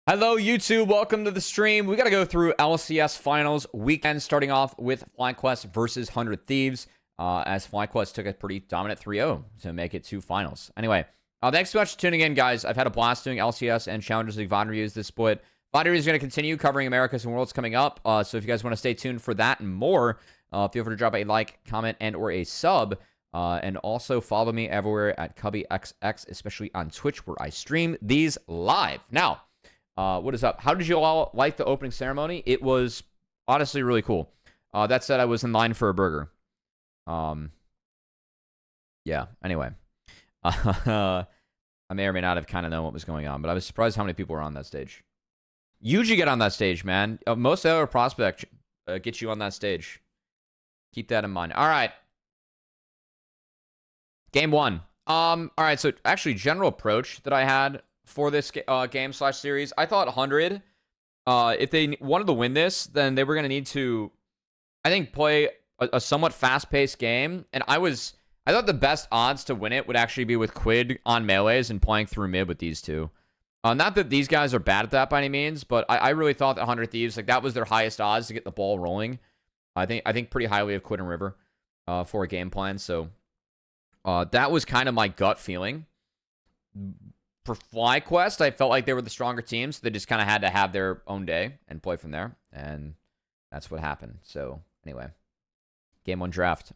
Hello, YouTube. Welcome to the stream. We got to go through LCS Finals weekend, starting off with FlyQuest versus 100 Thieves, as FlyQuest took a pretty dominant 3-0 to make it to finals. Anyway, thanks so much for tuning in, guys. I've had a blast doing LCS and Challengers League VoD reviews this split. VoD reviews is going to continue covering Americas and Worlds coming up, so if you guys want to stay tuned for that and more, feel free to drop a like, comment, and or a sub. And also follow me everywhere at CubbyXX, especially on Twitch, where I stream these live. Now, what is up? How did you all like the opening ceremony? It was honestly really cool. That said, I was in line for a burger. Yeah, anyway. I may or may not have kind of known what was going on, but I was surprised how many people were on that stage. Usually get on that stage, man. Most other prospects get you on that stage. Keep that in mind. All right. Game one. All right, so actually, general approach that I had for this game/series, I thought 100, if they wanted to win this, then they were going to need to, I think, play a somewhat fast-paced game. And I thought the best odds to win it would actually be with Quid on melees and playing through mid with these two. Not that these guys are bad at that by any means, but I really thought that 100 Thieves, like, that was their highest odds to get the ball rolling. I think pretty highly of Quid and River for a game plan. So that was kind of my gut feeling. For FlyQuest, I felt like they were the stronger team, so they just kind of had to have their own day and play from there, and that's what happened. So, anyway. Game 1 draft.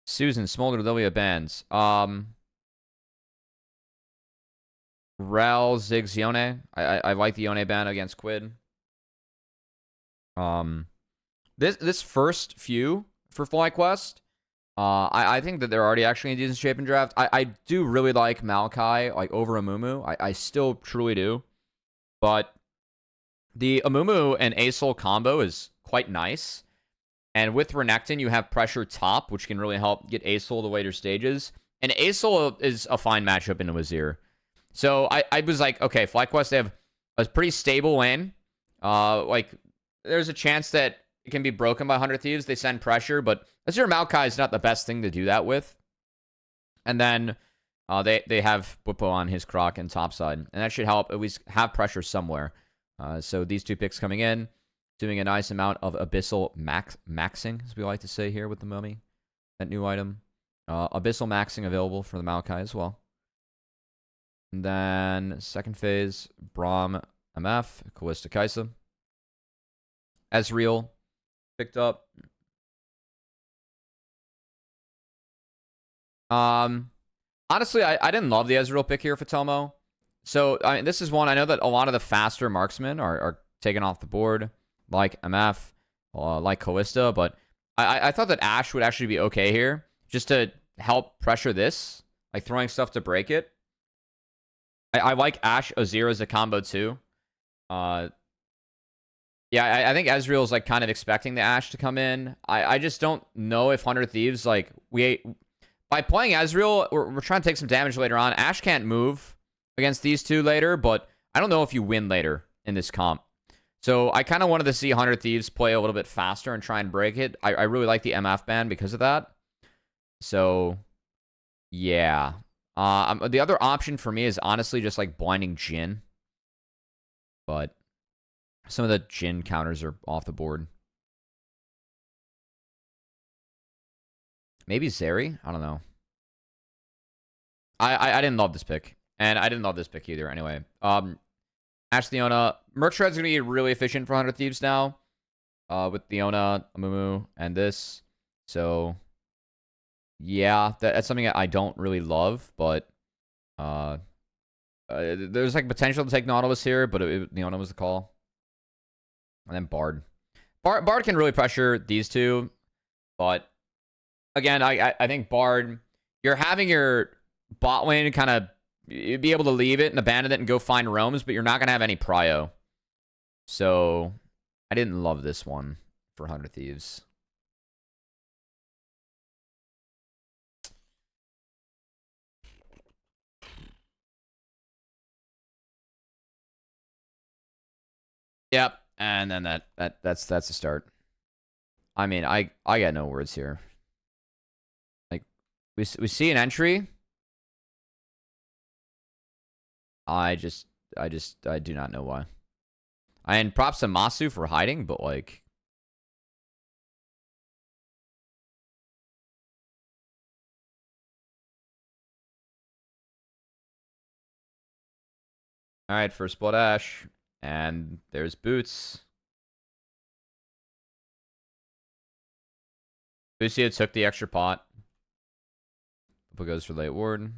Susan, Smolder, Lilia, Bands. Rel, Ziggs, Yone. I like the Yone ban against Quid. This first few for FlyQuest, I think that they're already actually in decent shape in draft. I do really like Maokai, like, over Amumu. I still truly do. But the Amumu and Asol combo is quite nice. And with Renekton, you have pressure top, which can really help get Asol to later stages. And Asol is a fine matchup in Wazir. So I was like, okay, FlyQuest, they have a pretty stable lane. Like, there's a chance that it can be broken by 100 Thieves. They send pressure, but Azure Maokai is not the best thing to do that with. And then they have Bwipo on his Croc and topside, and that should help at least have pressure somewhere. So these two picks coming in, doing a nice amount of Abyssal maxing, as we like to say here with the Mummy. That new item. Abyssal maxing available for the Maokai as well. And then second phase, Braum MF, Kalista Kaisa. Ezreal picked up. Honestly, I didn't love the Ezreal pick here for Tomo. So, I mean, this is one, I know that a lot of the faster marksmen are taken off the board, like MF, like Kalista, but I thought that Ashe would actually be okay here, just to help pressure this, like throwing stuff to break it. I like Ashe Azir as a combo too. Yeah, I think Ezreal's like kind of expecting the Ashe to come in. I just don't know if 100 Thieves, like, by playing Ezreal, we're trying to take some damage later on. Ashe can't move against these two later, but I don't know if you win later in this comp. So I kind of wanted to see 100 Thieves play a little bit faster and try and break it. I really like the MF ban because of that. So, yeah. The other option for me is honestly just like blinding Jhin. But some of the Jhin counters are off the board. Maybe Zeri? I don't know. I didn't love this pick. And I didn't love this pick either anyway. Ashe Leona. Merc Shred's going to be really efficient for 100 Thieves now. With Leona, Amumu, and this. So, yeah, that's something that I don't really love. But there's like potential to take Nautilus here, but Leona was the call. And then Bard. Bard can really pressure these two. But again, I think Bard, you're having your bot lane kind of be able to leave it and abandon it and go find roams, but you're not going to have any prio. So I didn't love this one for 100 Thieves. Yep. And then that's the start. I mean, I got no words here. Like, we see an entry. I just I do not know why. And props to Masu for hiding, but like... Alright, first blood ash. And there's Boots. Lucio took the extra pot. Bubba goes for late ward.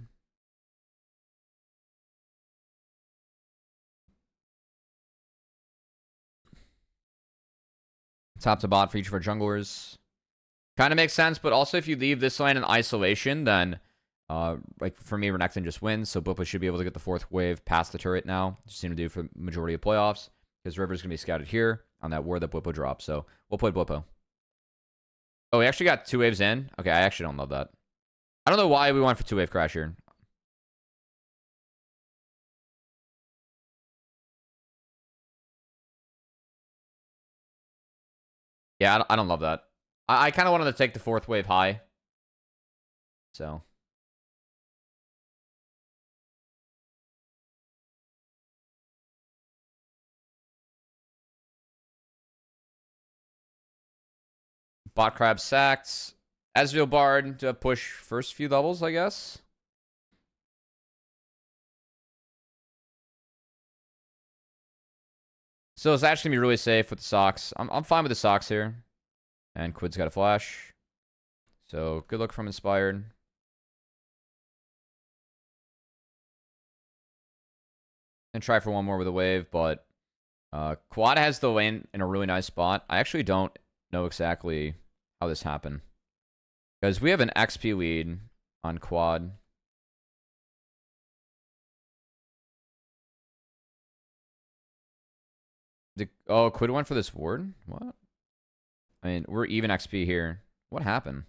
Top to bot for each of our junglers. Kind of makes sense, but also if you leave this lane in isolation, then like for me, Renekton just wins, so Bubba should be able to get the fourth wave past the turret now. Just seem to do for the majority of playoffs. Because River's going to be scouted here on that ward that Bwippo dropped. So we'll play Bwippo. Oh, we actually got 2 waves in? Okay, I actually don't love that. I don't know why we went for 2-wave crash here. Yeah, I don't love that. I kind of wanted to take the 4th wave high. So. Bot crab sacked. Ezreal Bard to push first few levels, I guess. So it's actually going to be really safe with the socks. I'm fine with the socks here. And Quid's got a flash. So good luck from Inspired. And try for one more with a wave, but Quad has the lane in a really nice spot. I actually don't know exactly how this happened. Because we have an XP lead on Quad. Oh, Quid went for this ward? What? I mean, we're even XP here. What happened?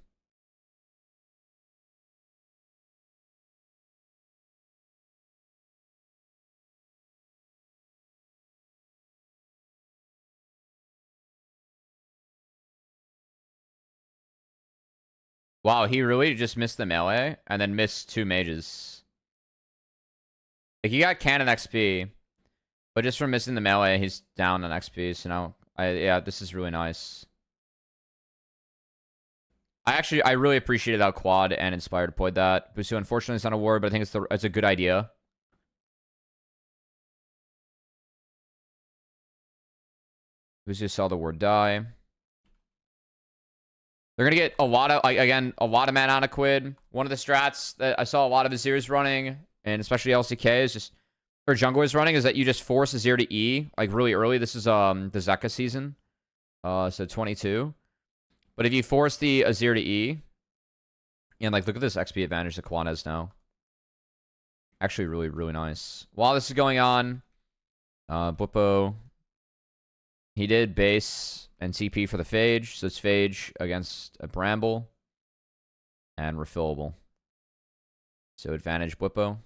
Wow, he really just missed the melee and then missed 2 mages. Like, he got cannon XP, but just from missing the melee, he's down on XP. So now, yeah, this is really nice. I really appreciated how Quad and Inspired played that. Busu, unfortunately, it's not a ward, but I think it's a good idea. Busu saw the ward die. They're going to get a lot of, again, a lot of mana on a Quid. One of the strats that I saw a lot of Azir's running, and especially LCK, is just, or junglers running, is that you just force Azir to E, like, really early. This is the Zeka season. So 22. But if you force the Azir to E, and, like, look at this XP advantage that Quan has now. Actually, really, really nice. While this is going on, Bwippo, he did base and TP for the Phage. So it's Phage against a Bramble. And refillable. So advantage Bwippo.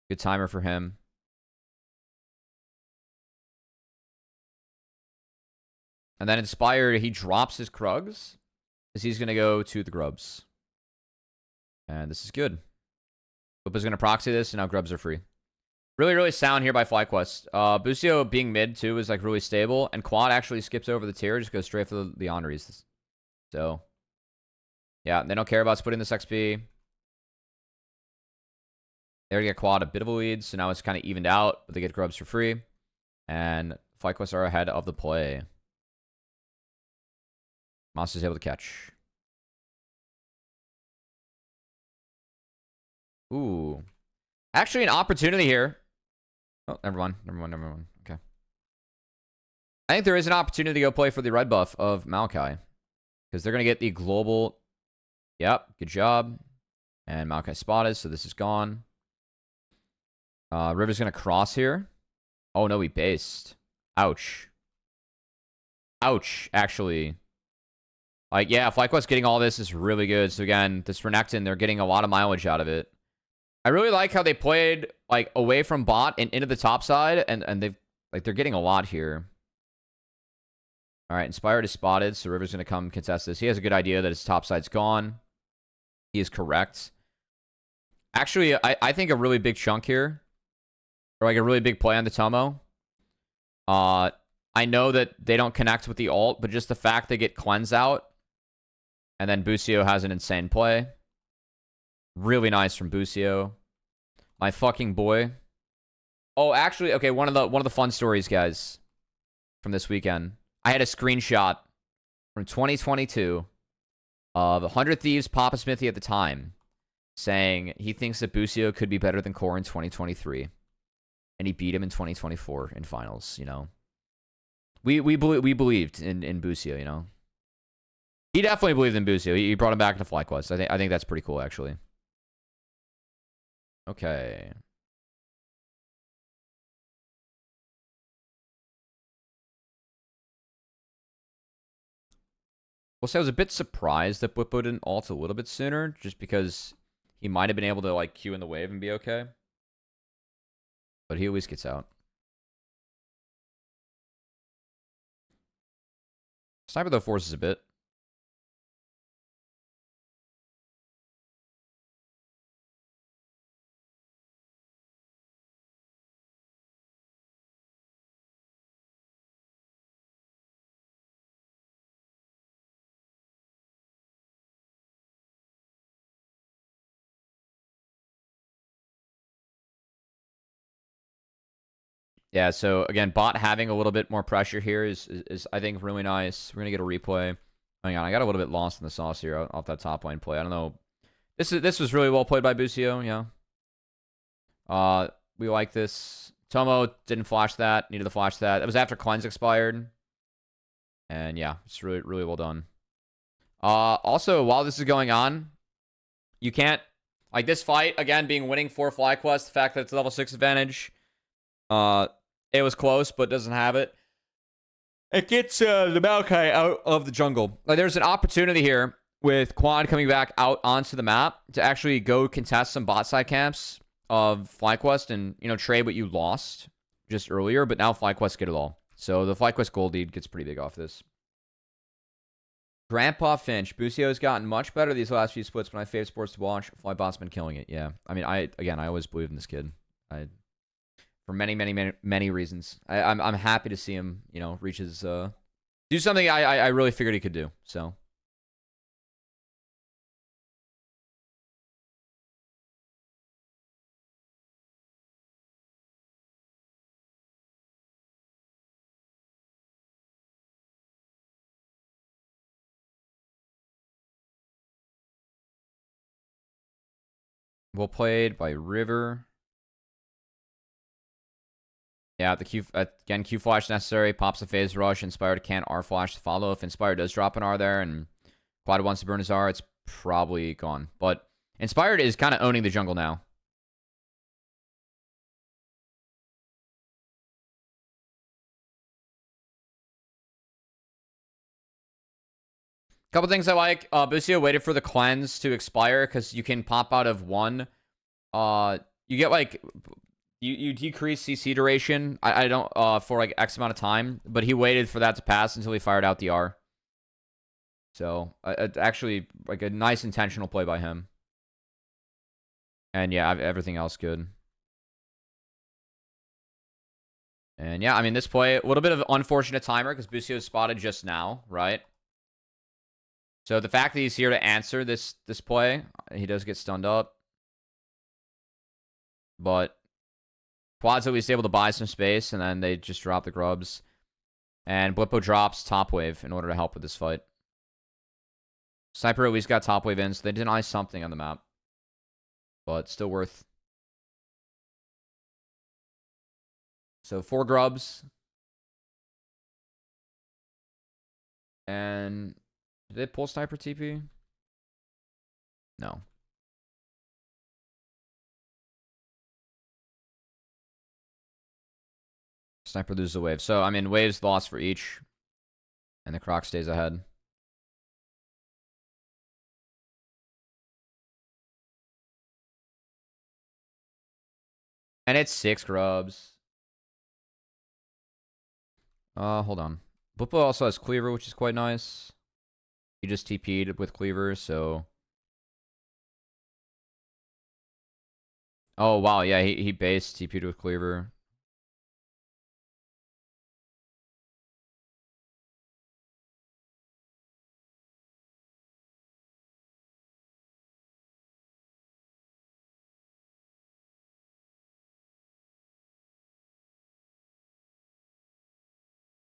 Good timer for him. And then Inspired, he drops his Krugs. Because he's going to go to the Grubs. And this is good. Bwippo's going to proxy this, and now Grubs are free. Really, really sound here by FlyQuest. Busio being mid, too, is, like, really stable. And Quad actually skips over the tier, just goes straight for the honorees. So, yeah, they don't care about splitting this XP. They already get Quad a bit of a lead, so now it's kind of evened out, but they get Grubs for free. And FlyQuest are ahead of the play. Moss is able to catch. Ooh. Actually, an opportunity here. Oh, never mind. Okay. I think there is an opportunity to go play for the red buff of Maokai. Because they're going to get the global... Yep, good job. And Maokai spotted, so this is gone. River's going to cross here. Oh, no, he based. Ouch. Ouch, actually. Like, yeah, FlyQuest getting all this is really good. So, again, this Renekton, they're getting a lot of mileage out of it. I really like how they played, like, away from bot and into the top side. And they've, like, they're getting a lot here. All right, Inspired is spotted, so River's going to come contest this. He has a good idea that his top side's gone. He is correct. Actually, I think a really big chunk here, or like a really big play on the Tomo. I know that they don't connect with the ult, but just the fact they get cleanse out, and then Busio has an insane play. Really nice from Busio. My fucking boy. Oh, actually, okay, one of the fun stories, guys, from this weekend. I had a screenshot from 2022 of 100 Thieves Papa Smithy at the time saying he thinks that Busio could be better than Core in 2023. And he beat him in 2024 in finals, you know. We believed in Busio, you know. He definitely believed in Busio. He brought him back to FlyQuest. I think that's pretty cool, actually. Okay. Well, so I was a bit surprised that Blippo didn't ult a little bit sooner, just because he might have been able to, like, Q in the wave and be okay. But he always gets out. Sniper, though, forces a bit. Yeah, so again, bot having a little bit more pressure here is I think really nice. We're gonna get a replay. Hang on, I got a little bit lost in the sauce here off that top lane play. I don't know. This was really well played by Busio, yeah. We like this. Tomo didn't flash that, needed to flash that. It was after cleanse expired. And yeah, it's really well done. Also, while this is going on, you can't, like, this fight, again, being winning for FlyQuest, the fact that it's level 6 advantage, it was close, but doesn't have it. It gets the Maokai out of the jungle. Like, there's an opportunity here with Quad coming back out onto the map to actually go contest some bot side camps of FlyQuest and, you know, trade what you lost just earlier, but now FlyQuest get it all. So the FlyQuest gold lead gets pretty big off this. Grandpa Finch. Busio's gotten much better these last few splits, but my favorite sports to watch. Flybot's been killing it, yeah. I mean, I always believed in this kid. For many reasons. I'm happy to see him, you know, reach his do something I really figured he could do. So well played by River. Yeah, the Q again, Q flash necessary, pops a phase rush, Inspired can't R flash to follow. If Inspired does drop an R there and Quad wants to burn his R, it's probably gone. But Inspired is kind of owning the jungle now. Couple things I like. Busio waited for the cleanse to expire because you can pop out of one. You get like you decrease CC duration. I don't for like X amount of time, but he waited for that to pass until he fired out the R. So actually like a nice intentional play by him. And yeah, everything else good. And yeah, I mean this play a little bit of unfortunate timer because Busio spotted just now, right? So the fact that he's here to answer this play, he does get stunned up. But Quad's at least able to buy some space, and then they just drop the grubs. And Blippo drops top wave in order to help with this fight. Sniper at least got top wave in, so they deny something on the map. But still worth. So 4 grubs. And did they pull Sniper TP? No. Sniper loses the wave. So, I mean, waves lost for each. And the Croc stays ahead. And it's 6 grubs. Hold on. Blippo also has Cleaver, which is quite nice. He just TP'd with Cleaver, so Oh, wow. Yeah, he based TP'd with Cleaver.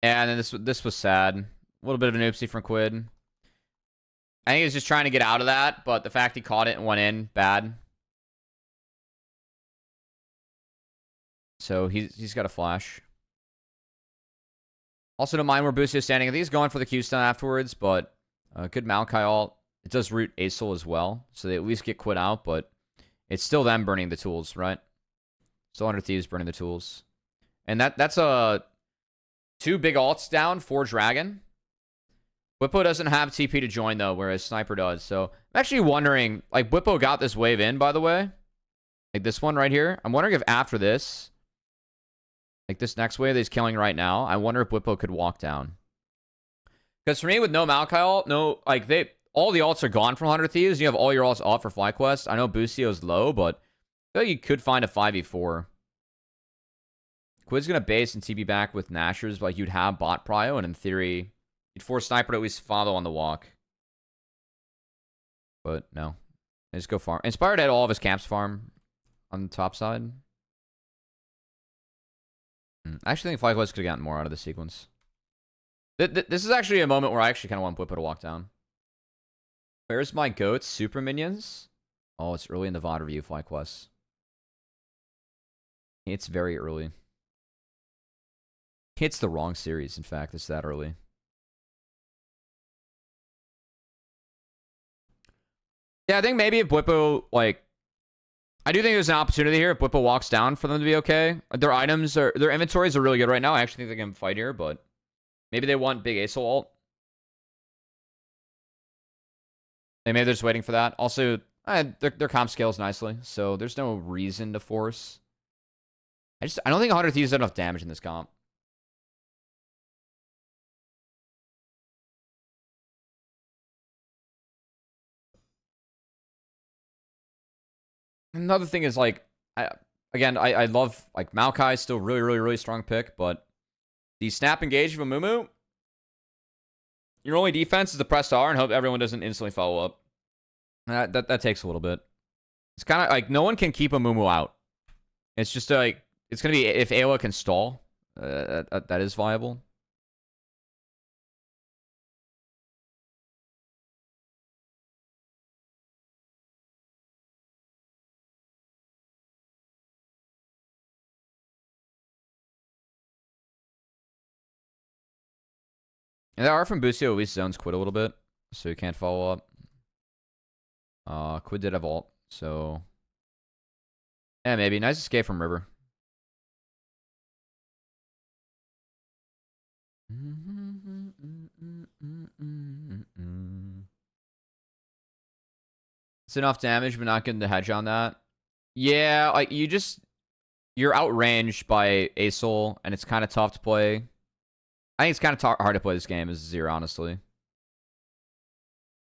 And then this was sad. A little bit of an oopsie from Quid. I think he was just trying to get out of that, but the fact he caught it and went in, bad. So he's got a flash. Also, don't mind where Boostio's standing. I think he's going for the Q stun afterwards, but good Maokai ult. It does root Acel as well, so they at least get Quid out, but it's still them burning the tools, right? Still Under Thieves burning the tools. And that's a 2 big ults down for Dragon. Whippo doesn't have TP to join, though, whereas Sniper does. So I'm actually wondering, like, Whippo got this wave in, by the way. Like, this one right here. I'm wondering if after this, like, this next wave that he's killing right now, I wonder if Whippo could walk down. Because for me, with no Maokai ult, no, like, all the ults are gone from 100 Thieves. You have all your ults off for FlyQuest. I know Boostio's low, but I feel like you could find a 5v4. Quid's going to base and TP back with Nashers, but like, you'd have bot prio, and in theory, you'd force Sniper to at least follow on the walk. But no. They just go farm. Inspired had all of his camps farm on the top side. I actually think FlyQuest could have gotten more out of the sequence. This is actually a moment where I actually kind of want Whippo to walk down. Where's my goats? Super minions? Oh, it's early in the VoD review, FlyQuest. It's very early. It's the wrong series, in fact. It's that early. Yeah, I think maybe if Whippo, like... I do think there's an opportunity here if Whippo walks down for them to be okay. Their items, their inventories are really good right now. I actually think they can fight here, but... Maybe they want big Acel ult. And maybe they're just waiting for that. Also, their comp scales nicely, so there's no reason to force. I don't think 100 Thieves does enough damage in this comp. Another thing is, like, I love, like, Maokai is still really strong pick, but the snap engage of a Mumu, your only defense is to press R and hope everyone doesn't instantly follow up. That takes a little bit. It's kind of like no one can keep a Mumu out. It's just like it's gonna be if Ayla can stall, that is viable. And the R from Boostio at least zones Quid a little bit, so you can't follow up. Quid did have ult, so yeah, maybe nice escape from River. It's enough damage, but not getting the hedge on that. Yeah, like you're outranged by Acel, and it's kind of tough to play. I think it's kind of hard to play this game as Zero, honestly.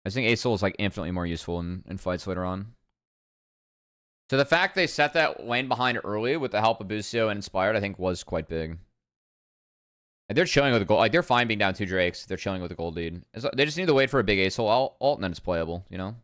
I think Acel is like infinitely more useful in fights later on. So the fact they set that lane behind early with the help of Boostio and Inspired, I think was quite big. And they're chilling with the gold. Like, they're fine being down 2 Drakes. They're chilling with the gold lead. They just need to wait for a big Acel ult, and then it's playable, you know?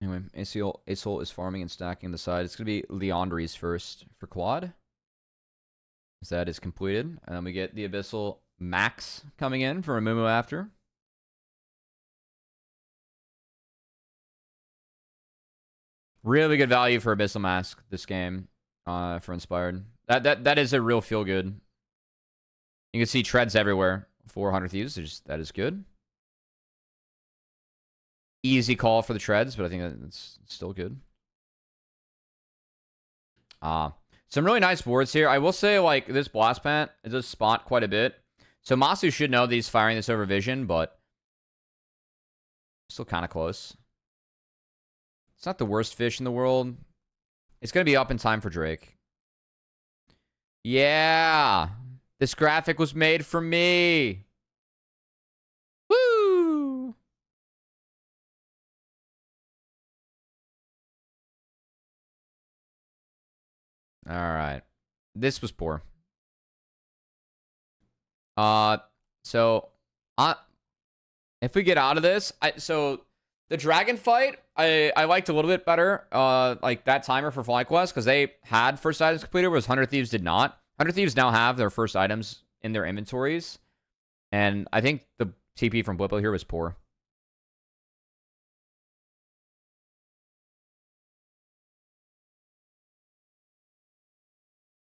Anyway, Acel is farming and stacking the side. It's going to be Leandri's first for quad. As that is completed. And then we get the Abyssal Max coming in for a Mumu after. Really good value for Abyssal Mask this game for Inspired. That is a real feel good. You can see treads everywhere. 400 Thieves, that is good. Easy call for the treads, but I think it's still good. Some really nice boards here. I will say, like, this Blast Pant, it does spot quite a bit. So Masu should know that he's firing this over vision, but still kind of close. It's not the worst fish in the world. It's going to be up in time for Drake. Yeah. This graphic was made for me. Woo! All right. This was poor. So, if we get out of this, so the dragon fight, I liked a little bit better. Like that timer for FlyQuest because they had first items completed, whereas 100 Thieves did not. 100 Thieves now have their first items in their inventories, and I think the TP from Blippo here was poor.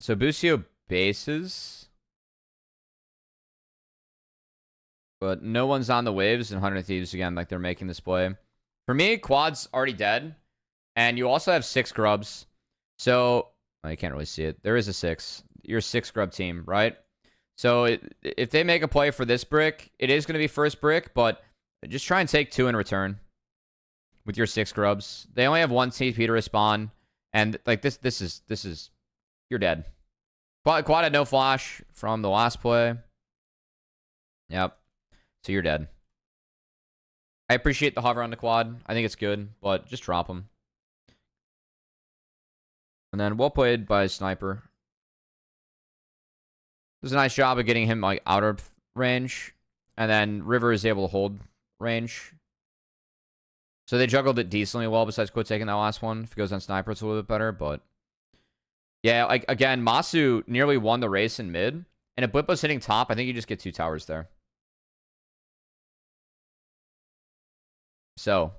So Busio bases, but no one's on the waves and 100 Thieves again, like they're making this play. For me, Quad's already dead, and you also have 6 grubs. So, well, you can't really see it. There is a 6. You're a 6 grub team, right? So if they make a play for this brick, it is going to be first brick, but just try and take 2 in return with your 6 grubs. They only have 1 TP to respawn, and like this is you're dead. But Quad had no flash from the last play. Yep. So you're dead. I appreciate the hover on the Quad. I think it's good, but just drop him. And then well played by Sniper. Does a nice job of getting him like out of range. And then River is able to hold range. So they juggled it decently well besides Quid taking that last one. If it goes on Sniper, it's a little bit better, but yeah, like again, Masu nearly won the race in mid. And if Blippo's hitting top, I think you just get 2 towers there. So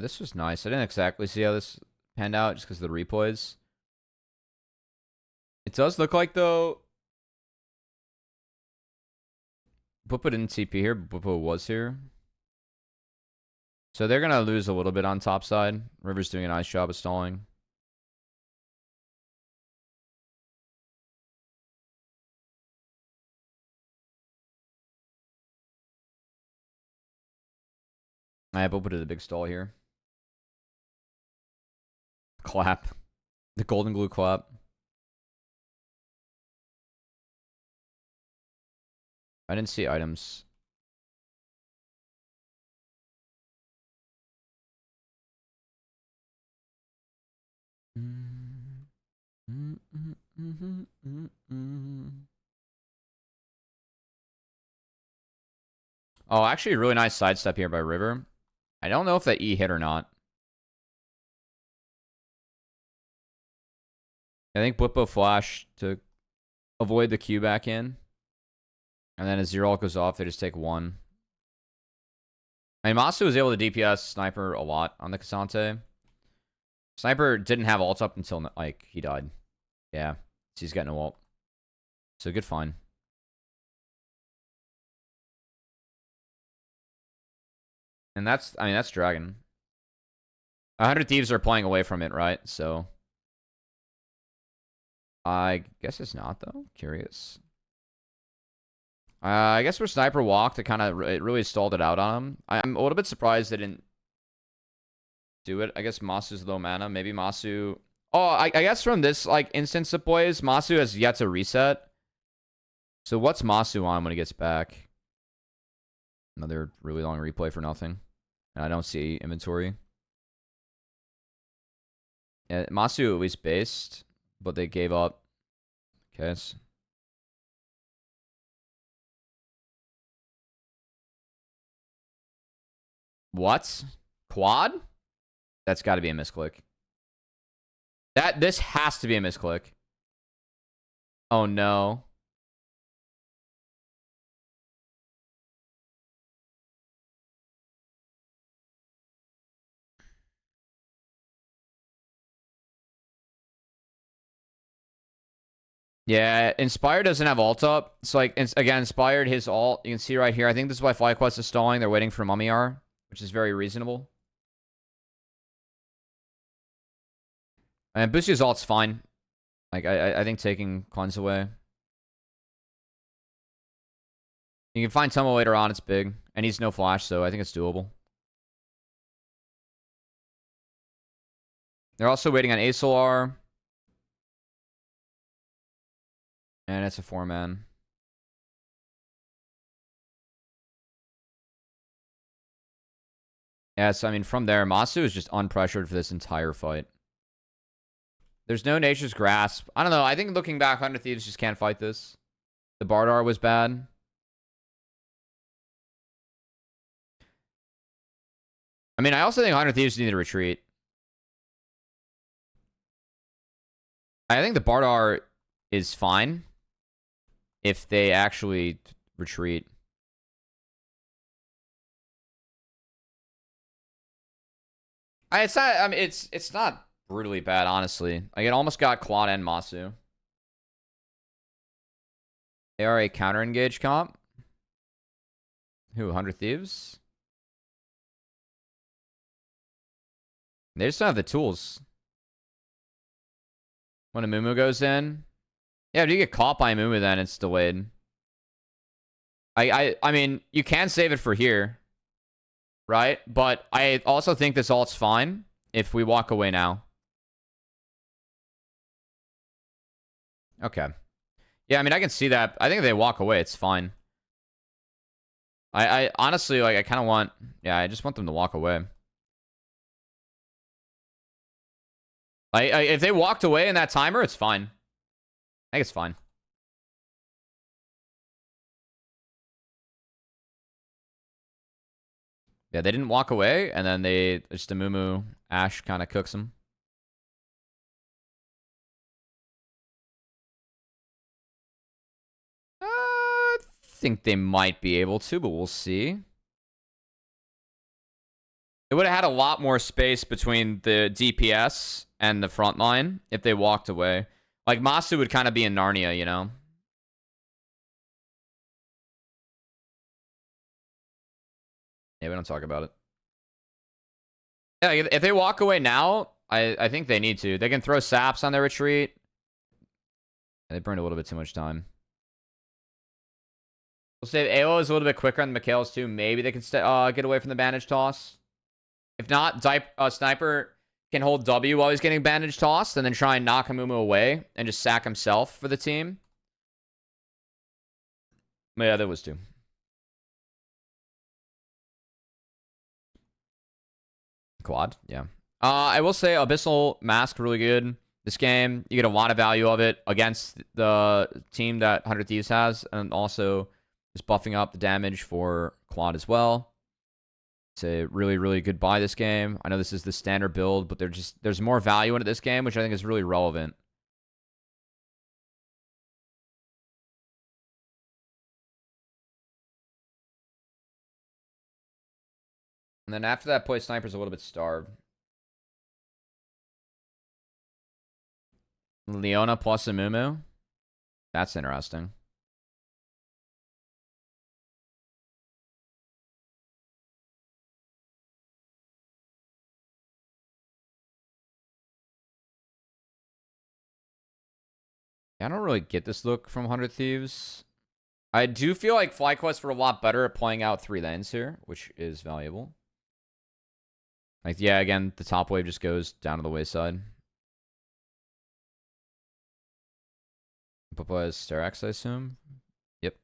this was nice. I didn't exactly see how this panned out just because of the replays. It does look like, though, Blippo didn't TP here, but Blippo was here. So they're going to lose a little bit on top side. River's doing a nice job of stalling. I have Blippo did a big stall here. Clap. The golden glue clap. I didn't see items. Oh, actually, a really nice sidestep here by River. I don't know if that E hit or not. I think Blippo flashed to avoid the Q back in. And then as Zero goes off, they just take 1. I mean, Masu was able to DPS Sniper a lot on the Cassante. Sniper didn't have ult up until, like, he died. Yeah, so he's getting a ult. So good find. And that's, I mean, that's Dragon. 100 Thieves are playing away from it, right? So I guess it's not, though. Curious. I guess where Sniper walked, it really stalled it out on him. I'm a little bit surprised they didn't do it. I guess Masu's low mana. Maybe Masu... Oh, I guess from this like instance of plays, Masu has yet to reset. So what's Masu on when he gets back? Another really long replay for nothing. And I don't see inventory. Yeah, Masu at least based, but they gave up. Okay. What? Quad? That's got to be a misclick. This has to be a misclick. Oh no. Yeah, Inspired doesn't have ult up. It's like, again, Inspired, his ult, you can see right here. I think this is why FlyQuest is stalling. They're waiting for Mummy R, which is very reasonable. And Boostie's ult's fine. Like, I think taking Cleanse away. You can find Tomo later on. It's big. And he's no flash, so I think it's doable. They're also waiting on Asolar. And it's a 4-man. Yeah, so I mean, from there, Masu is just unpressured for this entire fight. There's no Nature's Grasp. I don't know. I think looking back, 100 Thieves just can't fight this. The Bardar was bad. I mean, I also think 100 Thieves need to retreat. I think the Bardar is fine if they actually retreat. It's not. I mean, it's not brutally bad, honestly. Like, it almost got Claude and Masu. They are a counter engage comp. Who? 100 Thieves. They just don't have the tools. When a Mumu goes in, yeah, if you get caught by a Mumu, then it's delayed. I mean, you can save it for here, right? But I also think this ult's fine if we walk away now. Okay. Yeah, I mean, I can see that. I think if they walk away, it's fine. I honestly, like, I kind of want... Yeah, I just want them to walk away. If they walked away in that timer, it's fine. I think it's fine. Yeah, they didn't walk away, and then they just a Mumu Ash kind of cooks them. I think they might be able to, but we'll see. It would have had a lot more space between the DPS and the front line if they walked away. Like, Masu would kind of be in Narnia, you know? Yeah, we don't talk about it. Yeah, if they walk away now, I think they need to. They can throw saps on their retreat. They burned a little bit too much time. We'll say AO is a little bit quicker on the Mikhails too. Maybe they can get away from the bandage toss. If not, Sniper can hold W while he's getting bandage tossed and then try and knock Amumu away and just sack himself for the team. Yeah, there was two. Quad, yeah. I will say Abyssal Mask really good this game. You get a lot of value of it against the team that 100 Thieves has, and also just buffing up the damage for Quad as well. It's a really, really good buy this game. I know this is the standard build, but there's more value into this game, which I think is really relevant. And then after that play, Sniper's a little bit starved. Leona plus Amumu. That's interesting. I don't really get this look from 100 Thieves. I do feel like FlyQuest were a lot better at playing out 3 lanes here, which is valuable. Like, yeah, again, the top wave just goes down to the wayside. Papa is Sterax, I assume. Yep.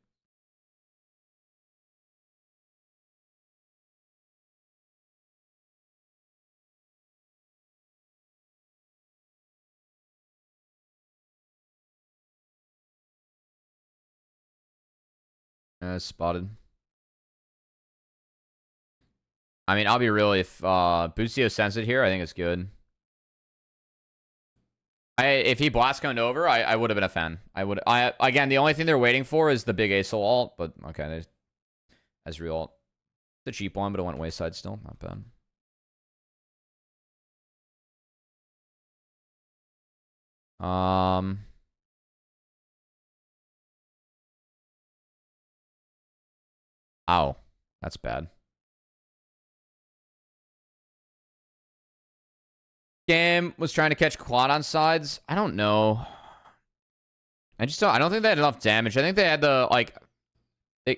Spotted. I mean, I'll be real. If Bustio sends it here, I think it's good. If he blast-coned over, I would have been a fan. Again, the only thing they're waiting for is the big Aesol ult, but okay, that's real ult. The cheap one, but it went wayside still. Not bad. Ow. That's bad. Game was trying to catch quad on sides. I don't know. I don't think they had enough damage. I think they had the, like,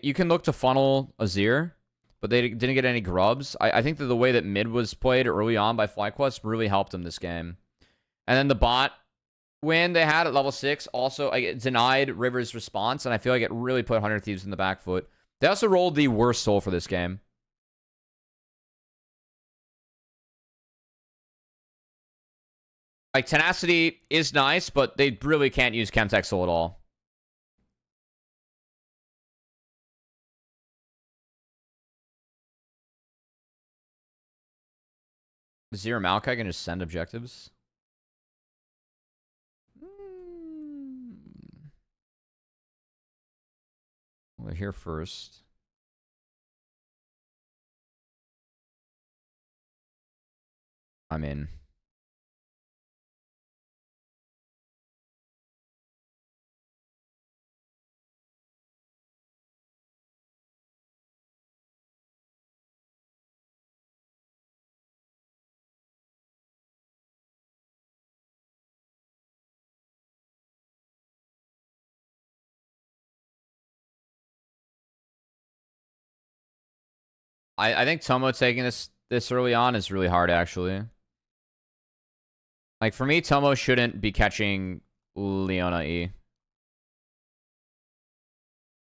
you can look to funnel Azir, but they didn't get any grubs. I think that the way that mid was played early on by FlyQuest really helped them this game. And then the bot win they had at level 6 also it denied River's response, and I feel like it really put 100 Thieves in the back foot. They also rolled the worst soul for this game. Like, Tenacity is nice, but they really can't use Chemtech Soul at all. Zero Maokai can just send objectives. Well, they're here first. I'm in. I think Tomo taking this early on is really hard, actually. Like, for me, Tomo shouldn't be catching Leona E.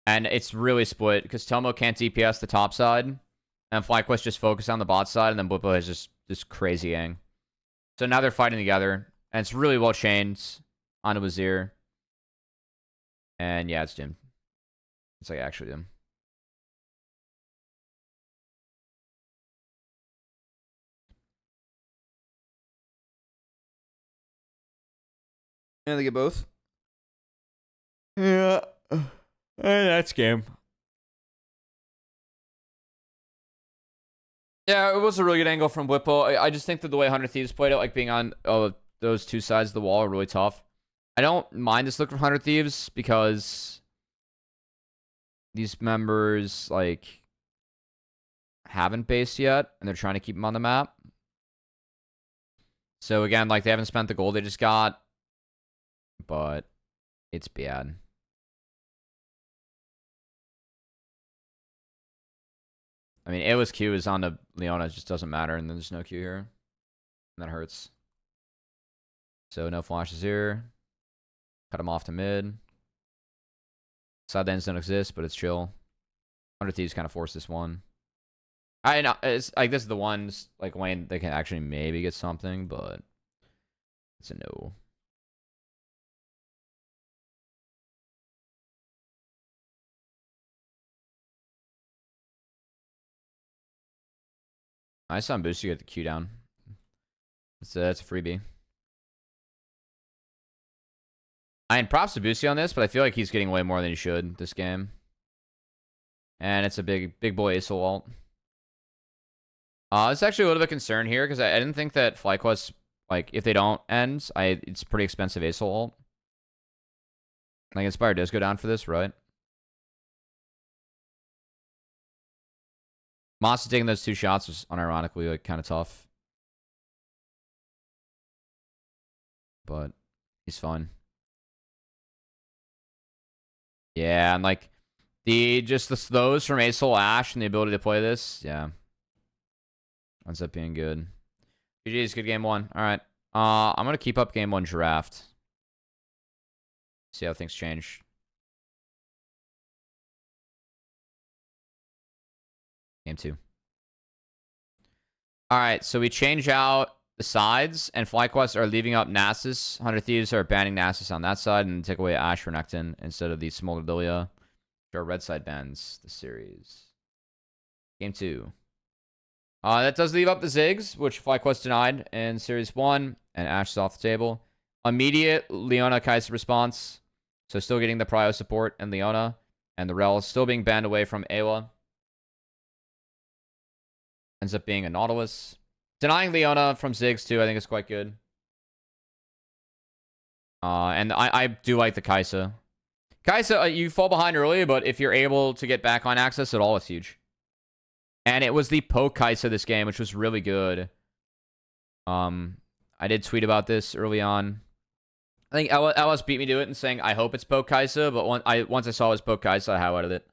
And it's really split, because Tomo can't DPS the top side, and FlyQuest just focus on the bot side, and then Blippo has just crazy ang. So now they're fighting together, and it's really well chained onto Azir. And yeah, it's Jim. It's like actually Jim. Yeah, they get both. Yeah. That's game. Yeah, it was a really good angle from Whipple. I just think that the way 100 Thieves played it, like being on those two sides of the wall, are really tough. I don't mind this look from 100 Thieves because these members, like, haven't based yet, and they're trying to keep them on the map. So again, like, they haven't spent the gold they just got, but it's bad. I mean, Ayla's Q is on the Leona, it just doesn't matter, and then there's no Q here. And that hurts. So no flashes here. Cut him off to mid. Side lanes don't exist, but it's chill. 100 Thieves kind of forced this one. I know, it's like, this is the ones, like, Wayne, they can actually maybe get something, but it's a no. I saw him boost to get the Q down. That's a freebie. I mean, props to Boosie on this, but I feel like he's getting way more than he should this game. And it's a big boy Ace ult. It's actually a little bit of concern here, because I didn't think that FlyQuest, like, if they don't end, it's pretty expensive Ace ult. Like, Inspire does go down for this, right? Moss taking those 2 shots was unironically, like, kind of tough. But he's fine. Yeah, and like just the slows from Ace Ash and the ability to play this, yeah, ends up being good. GG's, good game 1. All right, I'm gonna keep up game 1 draft. See how things change. Game 2. All right, so we change out the sides, and FlyQuest are leaving up Nasus. 100 Thieves are banning Nasus on that side and take away Ash for Renekton instead of the Smolder Lilia. Our red side bans the series. Game 2. That does leave up the Ziggs, which FlyQuest denied in Series 1, and Ash is off the table. Immediate Leona Kai'Sa response. So still getting the Prio support and Leona, and the Rel still being banned away from Ayla. Ends up being a Nautilus. Denying Leona from Ziggs too, I think is quite good. And I do like the Kai'Sa. Kaisa, you fall behind early, but if you're able to get back on access at all, it's huge. And it was the poke Kaisa this game, which was really good. I did tweet about this early on. I think LS beat me to it and saying, I hope it's poke Kaisa, but once I saw it was poke Kaisa, I highlighted it.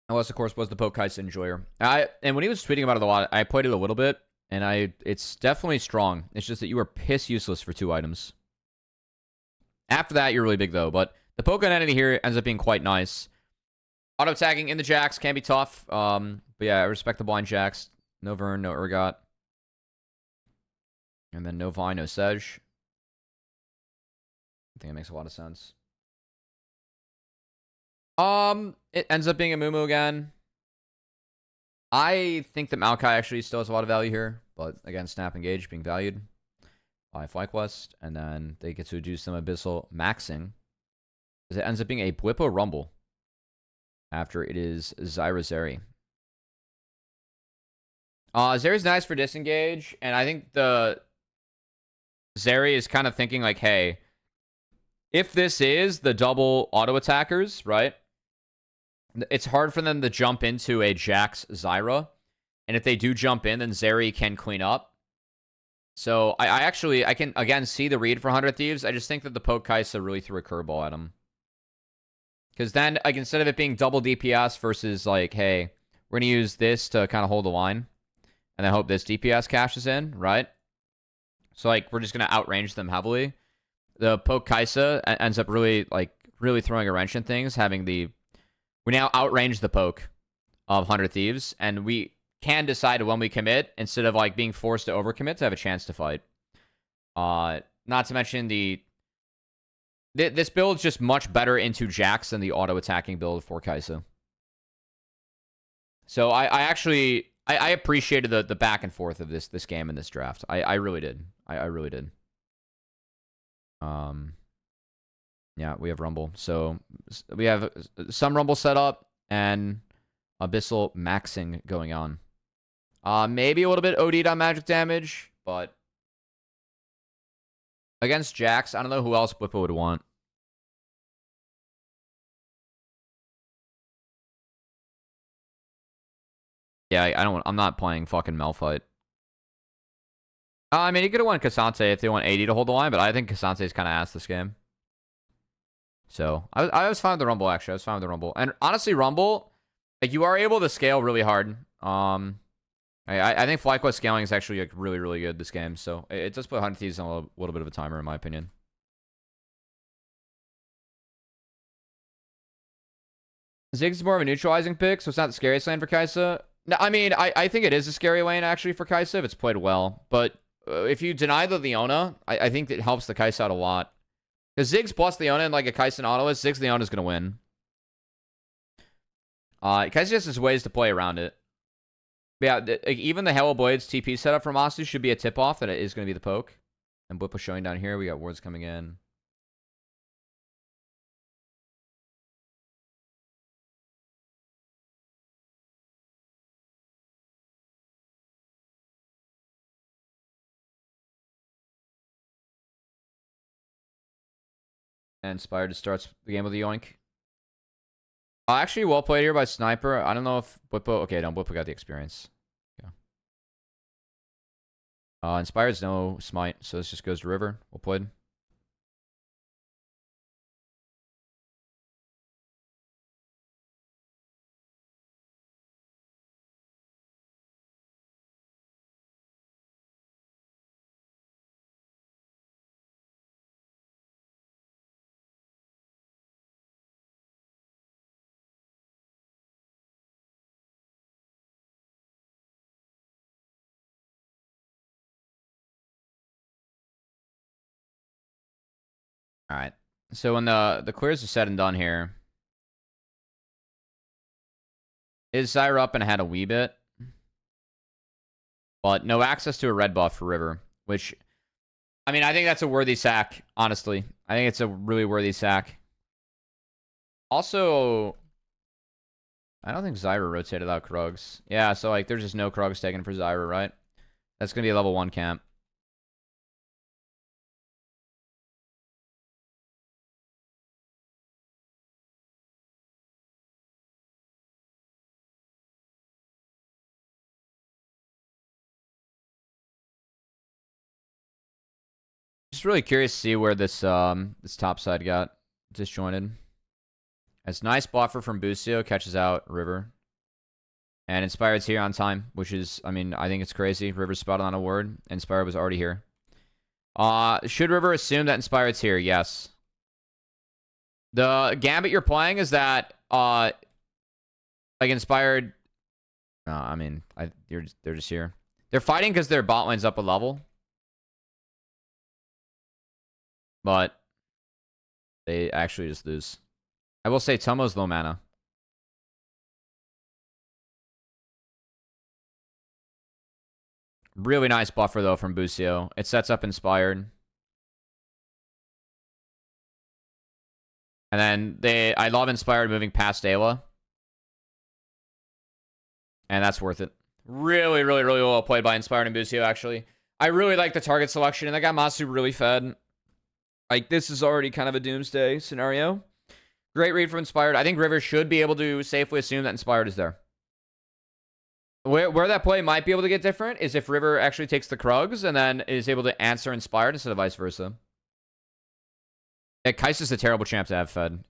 LS, of course, was the poke Kaisa enjoyer. And when he was tweeting about it a lot, I played it a little bit, and it's definitely strong. It's just that you are piss useless for 2 items. After that, you're really big, though. But the poke identity here ends up being quite nice. Auto attacking in the Jax can be tough. But yeah, I respect the blind Jax. No Vern, no Urgot. And then no Vine, no Sedge. I think it makes a lot of sense. It ends up being a Mumu again. I think that Maokai actually still has a lot of value here. But again, Snap Engage being valued by FlyQuest. And then they get to do some Abyssal maxing. It ends up being a Blippo Rumble. After it is Zyra Zeri. Zeri's nice for disengage. And I think the Zeri is kind of thinking like, hey, if this is the double auto attackers, right? It's hard for them to jump into a Jax Zyra. And if they do jump in, then Zeri can clean up. So I can, again, see the read for 100 Thieves. I just think that the poke Kaisa really threw a curveball at him. Because then, like, instead of it being double DPS versus, like, hey, we're going to use this to kind of hold the line. And then hope this DPS cashes in, right? So, like, we're just going to outrange them heavily. The poke Kaisa ends up really throwing a wrench in things. We now outrange the poke of 100 Thieves. And we can decide when we commit instead of, like, being forced to overcommit to have a chance to fight. Not to mention this build is just much better into Jax than the auto-attacking build for Kaisa. So I appreciated the back and forth of this game and this draft. I really did. I really did. Yeah, we have Rumble. So we have some Rumble set up and Abyssal maxing going on. Maybe a little bit OD'd on magic damage, but against Jax, I don't know who else Blippo would want. Yeah, I'm not playing fucking Malphite. I mean, he could have won Cassante if they want AD to hold the line, but I think Cassante's kind of ass this game. So, I was fine with the Rumble, actually. I was fine with the Rumble. And honestly, Rumble, like, you are able to scale really hard. I think FlyQuest scaling is actually, like, really, really good this game. So, it does put 100 Thieves on a little bit of a timer, in my opinion. Ziggs is more of a neutralizing pick, so it's not the scariest lane for Kaisa. No, I mean, I think it is a scary lane, actually, for Kaisa if it's played well. But if you deny the Leona, I think it helps the Kaisa out a lot. Because Ziggs plus Leona and, like, a Kaisa and Autolist, Ziggs Leona is going to win. Kaisa just has ways to play around it. But yeah, even the Halo Blades TP setup from Masu should be a tip-off that it is going to be the poke. And Blippo showing down here. We got wards coming in. And Inspired starts the game with a yoink. Actually, well played here by Sniper. I don't know if Blippo... Okay, no, Blippo got the experience. Yeah. Inspired's no smite, so this just goes to River. Well played. All right. So when the clears are said and done here, is Zyra up and ahead a wee bit? But no access to a red buff for River, which, I mean, I think that's a worthy sack, honestly. I think it's a really worthy sack. Also, I don't think Zyra rotated out Krugs. Yeah, so, like, there's just no Krugs taken for Zyra, right? That's going to be a level 1 camp. Just really curious to see where this this top side got disjointed. It's nice buffer from Busio, catches out River. And Inspired's here on time, which is, I mean, I think it's crazy. River's spotted on a word. Inspired was already here. Should River assume that Inspired's here? Yes. The gambit you're playing is that, like, Inspired... I mean, they're just here. They're fighting because their bot lane's up a level. But they actually just lose. I will say Tomo's low mana. Really nice buffer, though, from Busio. It sets up Inspired. And then I love Inspired moving past Ayla. And that's worth it. Really, really, really well played by Inspired and Busio, actually. I really like the target selection, and that got Masu really fed. Like, this is already kind of a doomsday scenario. Great read from Inspired. I think River should be able to safely assume that Inspired is there. Where that play might be able to get different is if River actually takes the Krugs and then is able to answer Inspired instead of vice versa. Yeah, Kai'Sa's a terrible champ to have fed.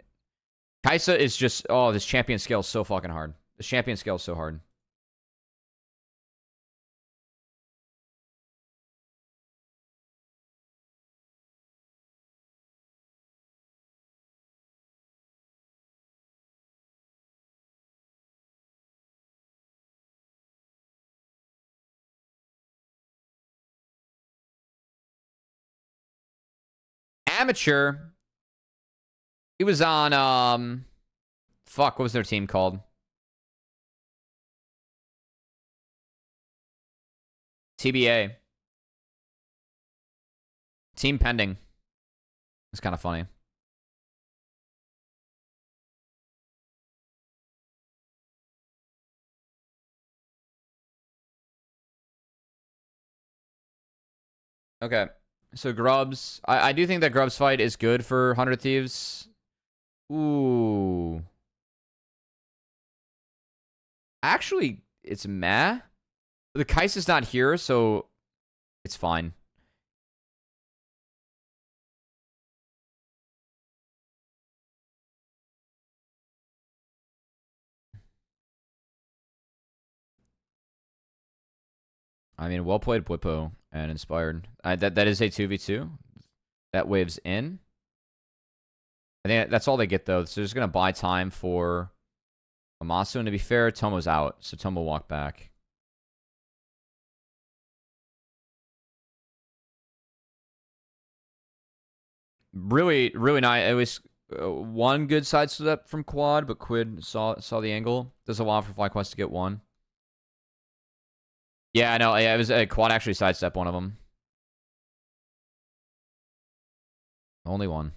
Kai'Sa is just... Oh, this champion scale is so fucking hard. This champion scale is so hard. Amateur. He was on, fuck, what was their team called? TBA. Team pending. It's kind of funny. Okay. So Grubs. I do think that Grubs fight is good for 100 Thieves. Ooh. Actually, it's meh. The Kai'Sa's not here, so it's fine. I mean, well played, Blippo, and Inspired. That is a 2v2. That waves in. I think that's all they get, though. So they're just going to buy time for Amasu. And to be fair, Tomo's out, so Tomo will walk back. Really, really nice. It was one good side step from Quad, but Quid saw the angle. Does a lot for FlyQuest to get one. Yeah, I know. Yeah, it was Quad actually sidestep one of them. Only one.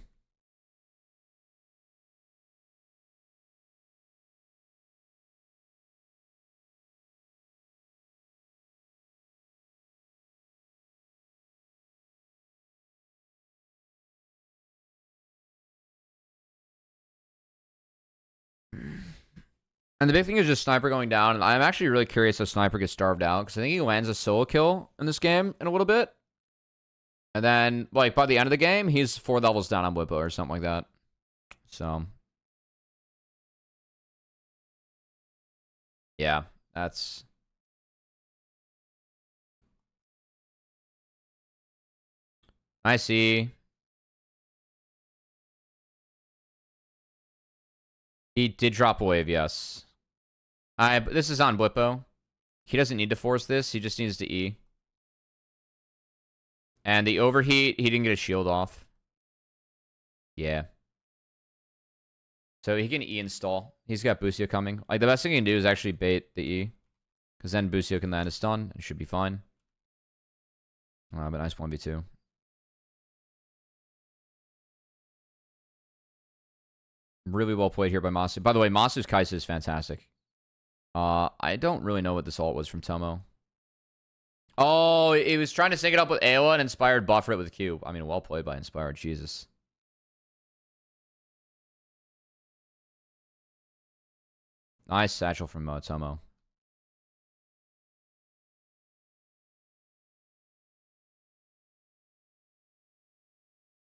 And the big thing is just Sniper going down. And I'm actually really curious if Sniper gets starved out. Because I think he lands a solo kill in this game in a little bit. And then, like, by the end of the game, he's 4 levels down on Whippo or something like that. So. Yeah, that's... I see. He did drop a wave, yes. This is on Blippo. He doesn't need to force this. He just needs to E. And the overheat, he didn't get a shield off. Yeah. So he can E install. He's got Busio coming. Like, the best thing he can do is actually bait the E. Because then Busio can land a stun. It should be fine. But nice 1v2. Really well played here by Masu. By the way, Masu's Kai'Sa is fantastic. I don't really know what this ult was from Tomo. Oh, he was trying to sync it up with Ayla and Inspired buffer it with Q. I mean, well played by Inspired. Jesus. Nice satchel from Tomo.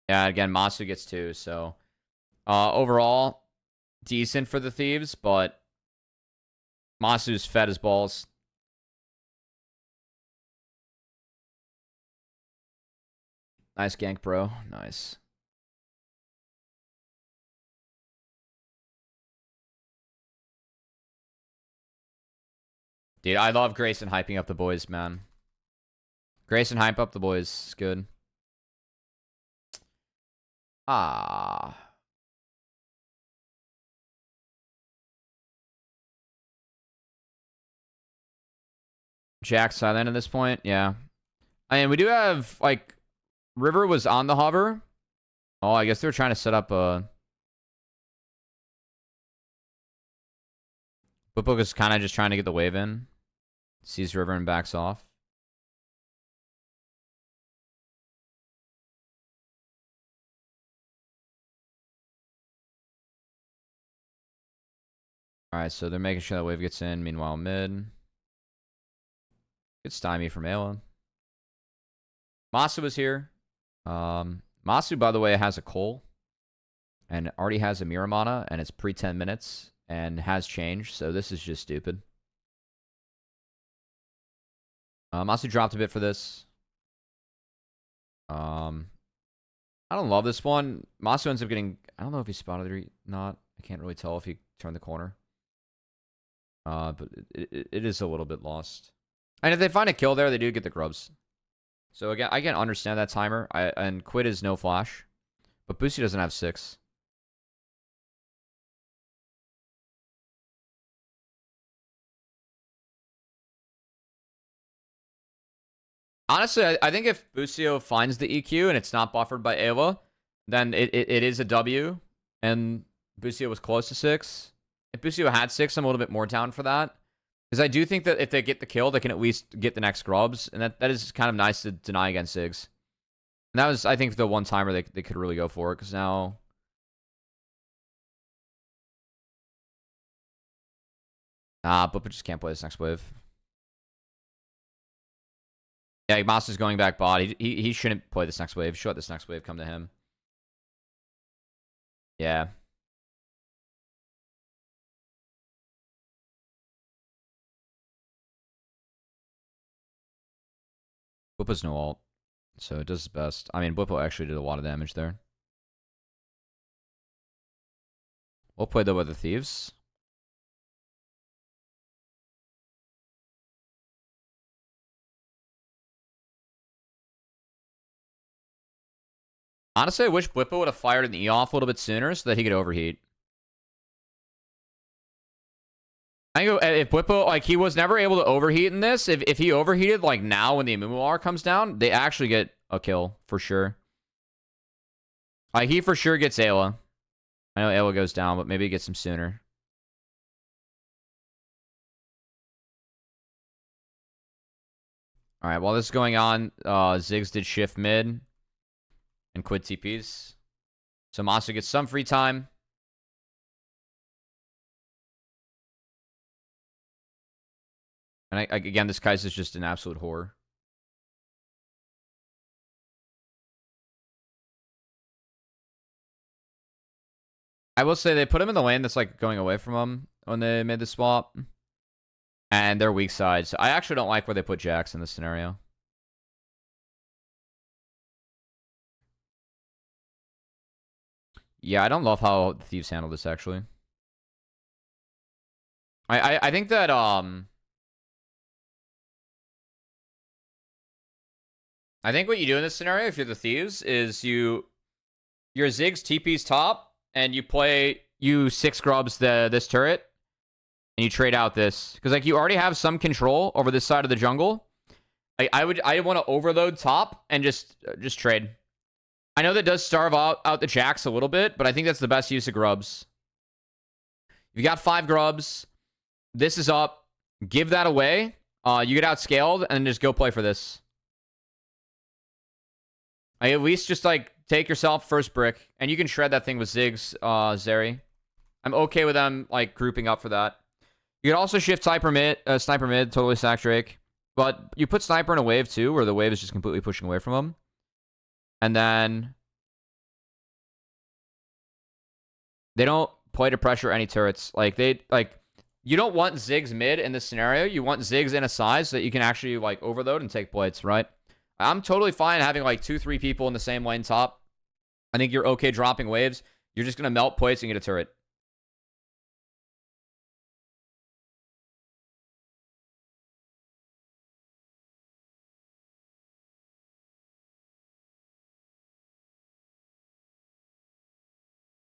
Yeah, again, Masu gets 2, so overall decent for the Thieves, but Masu's fed his balls. Nice gank, bro. Nice. Dude, I love Grayson hyping up the boys, man. Grayson hype up the boys. It's good. Ah. Jack silent at this point. Yeah. I mean, we do have, like, River was on the hover. Oh, I guess they were trying to set up a... Book is kind of just trying to get the wave in. Sees River and backs off. Alright, so they're making sure that wave gets in. Meanwhile, mid. Good stymie from Ayla. Masu was here. Masu, by the way, has a Cole. And already has a Miramana. And it's pre-10 minutes. And has changed. So this is just stupid. Masu dropped a bit for this. I don't love this one. Masu ends up getting... I don't know if he spotted it or not. I can't really tell if he turned the corner. But it is a little bit lost. And if they find a kill there, they do get the grubs. So again, I can understand that timer. And Quid is no flash. But Boosie doesn't have 6. Honestly, I think if Busio finds the EQ and it's not buffered by Ayla, then it is a W. And Busio was close to 6. If Busio had 6, I'm a little bit more down for that. Because I do think that if they get the kill, they can at least get the next grubs. And that is kind of nice to deny against Ziggs. And that was, I think, the one timer they could really go for it. Because now... but just can't play this next wave. Yeah, Master's going back bot. He shouldn't play this next wave. He should let this next wave come to him. Yeah. Whippo's no ult, so it does its best. I mean, Whippo actually did a lot of damage there. We'll play though with the Thieves. Honestly, I wish Whippo would have fired an E off a little bit sooner so that he could overheat. I think if Whippo, like, he was never able to overheat in this. If he overheated, like, now when the Amumu R comes down, they actually get a kill, for sure. Like, he for sure gets Ayla. I know Ayla goes down, but maybe he gets him sooner. Alright, while this is going on, Ziggs did shift mid and quit TPs. So Masu gets some free time. And again, this Kai'Sa's just an absolute whore. I will say they put him in the lane that's like going away from him when they made the swap. And they're weak side. So I actually don't like where they put Jax in this scenario. Yeah, I don't love how the Thieves handled this actually. I think that I think what you do in this scenario, if you're the Thieves, is your Ziggs TP's top, and you 6 grubs this turret, and you trade out this. Because like you already have some control over this side of the jungle. I want to overload top and just trade. I know that does starve out the Jax a little bit, but I think that's the best use of grubs. You got 5 grubs. This is up. Give that away. You get outscaled, and just go play for this. At least just, like, take yourself first brick. And you can shred that thing with Ziggs, Zeri. I'm okay with them, like, grouping up for that. You can also shift Sniper mid, totally sack Drake. But you put Sniper in a wave, too, where the wave is just completely pushing away from him. And then They don't play to pressure any turrets. Like, you don't want Ziggs mid in this scenario. You want Ziggs in a size so that you can actually, like, overload and take plates, right? I'm totally fine having, like, 2-3 people in the same lane top. I think you're okay dropping waves. You're just going to melt plates and get a turret.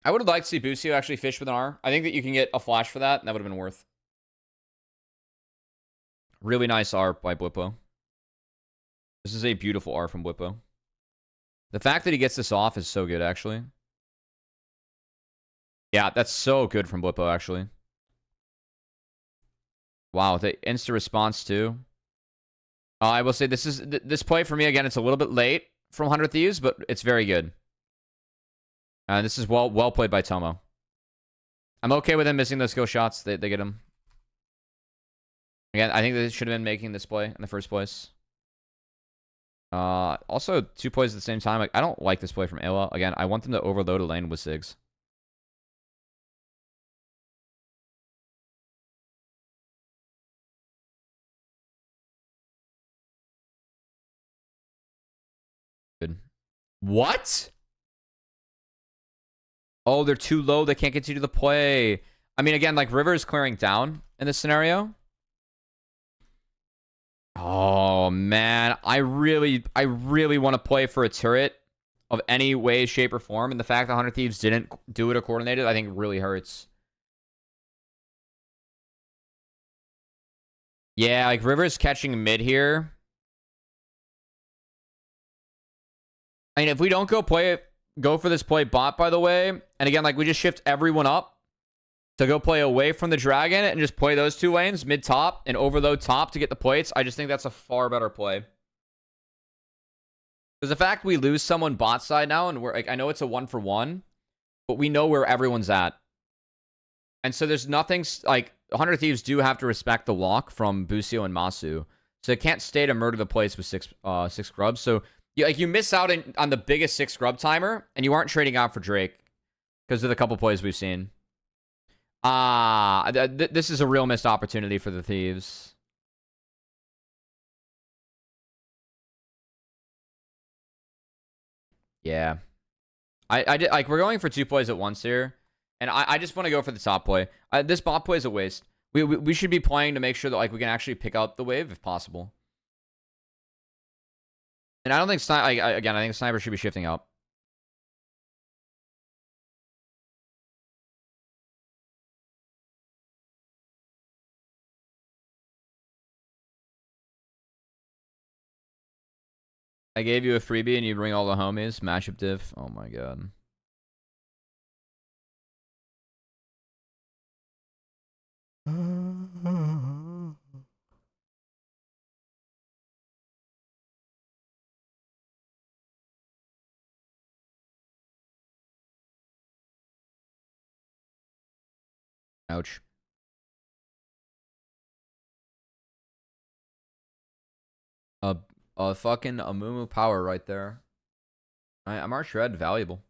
I would have liked to see Busio actually fish with an R. I think that you can get a flash for that, and that would have been worth. Really nice R by Blippo. This is a beautiful R from Blippo. The fact that he gets this off is so good, actually. Yeah, that's so good from Blippo, actually. Wow, the insta response, too. I will say this play for me, again, it's a little bit late from 100 Thieves, but it's very good. This is well played by Tomo. I'm okay with him missing those skill shots. They get him. Again, I think they should have been making this play in the first place. Also, 2 plays at the same time. Like, I don't like this play from Ayla. Again, I want them to overload a lane with Ziggs. Good. What? Oh, they're too low. They can't continue the play. I mean, again, like, River is clearing down in this scenario. Oh, man. I really want to play for a turret of any way, shape, or form. And the fact that 100 Thieves didn't do it or coordinate it, I think really hurts. Yeah, like, River's catching mid here. I mean, if we don't go for this play bot, by the way, and again, like, we just shift everyone up to go play away from the dragon and just play those 2 lanes, mid-top, and overload top to get the plates, I just think that's a far better play. Because the fact we lose someone bot side now, and we're like, I know it's a 1-for-1, but we know where everyone's at. And so there's nothing, like, 100 Thieves do have to respect the walk from Busio and Masu. So they can't stay to murder the place with 6 scrubs. So you miss out on the biggest 6 scrub timer, and you aren't trading out for Drake because of the couple plays we've seen. This is a real missed opportunity for the Thieves. Yeah. I did, like, we're going for 2 plays at once here, and I just want to go for the top play. This bot play is a waste. We should be playing to make sure that, like, we can actually pick out the wave if possible. And I don't think again, I think Sniper should be shifting up. I gave you a freebie and you bring all the homies. Matchup diff. Oh my god. Ouch. A fucking Amumu power right there. MR shred valuable.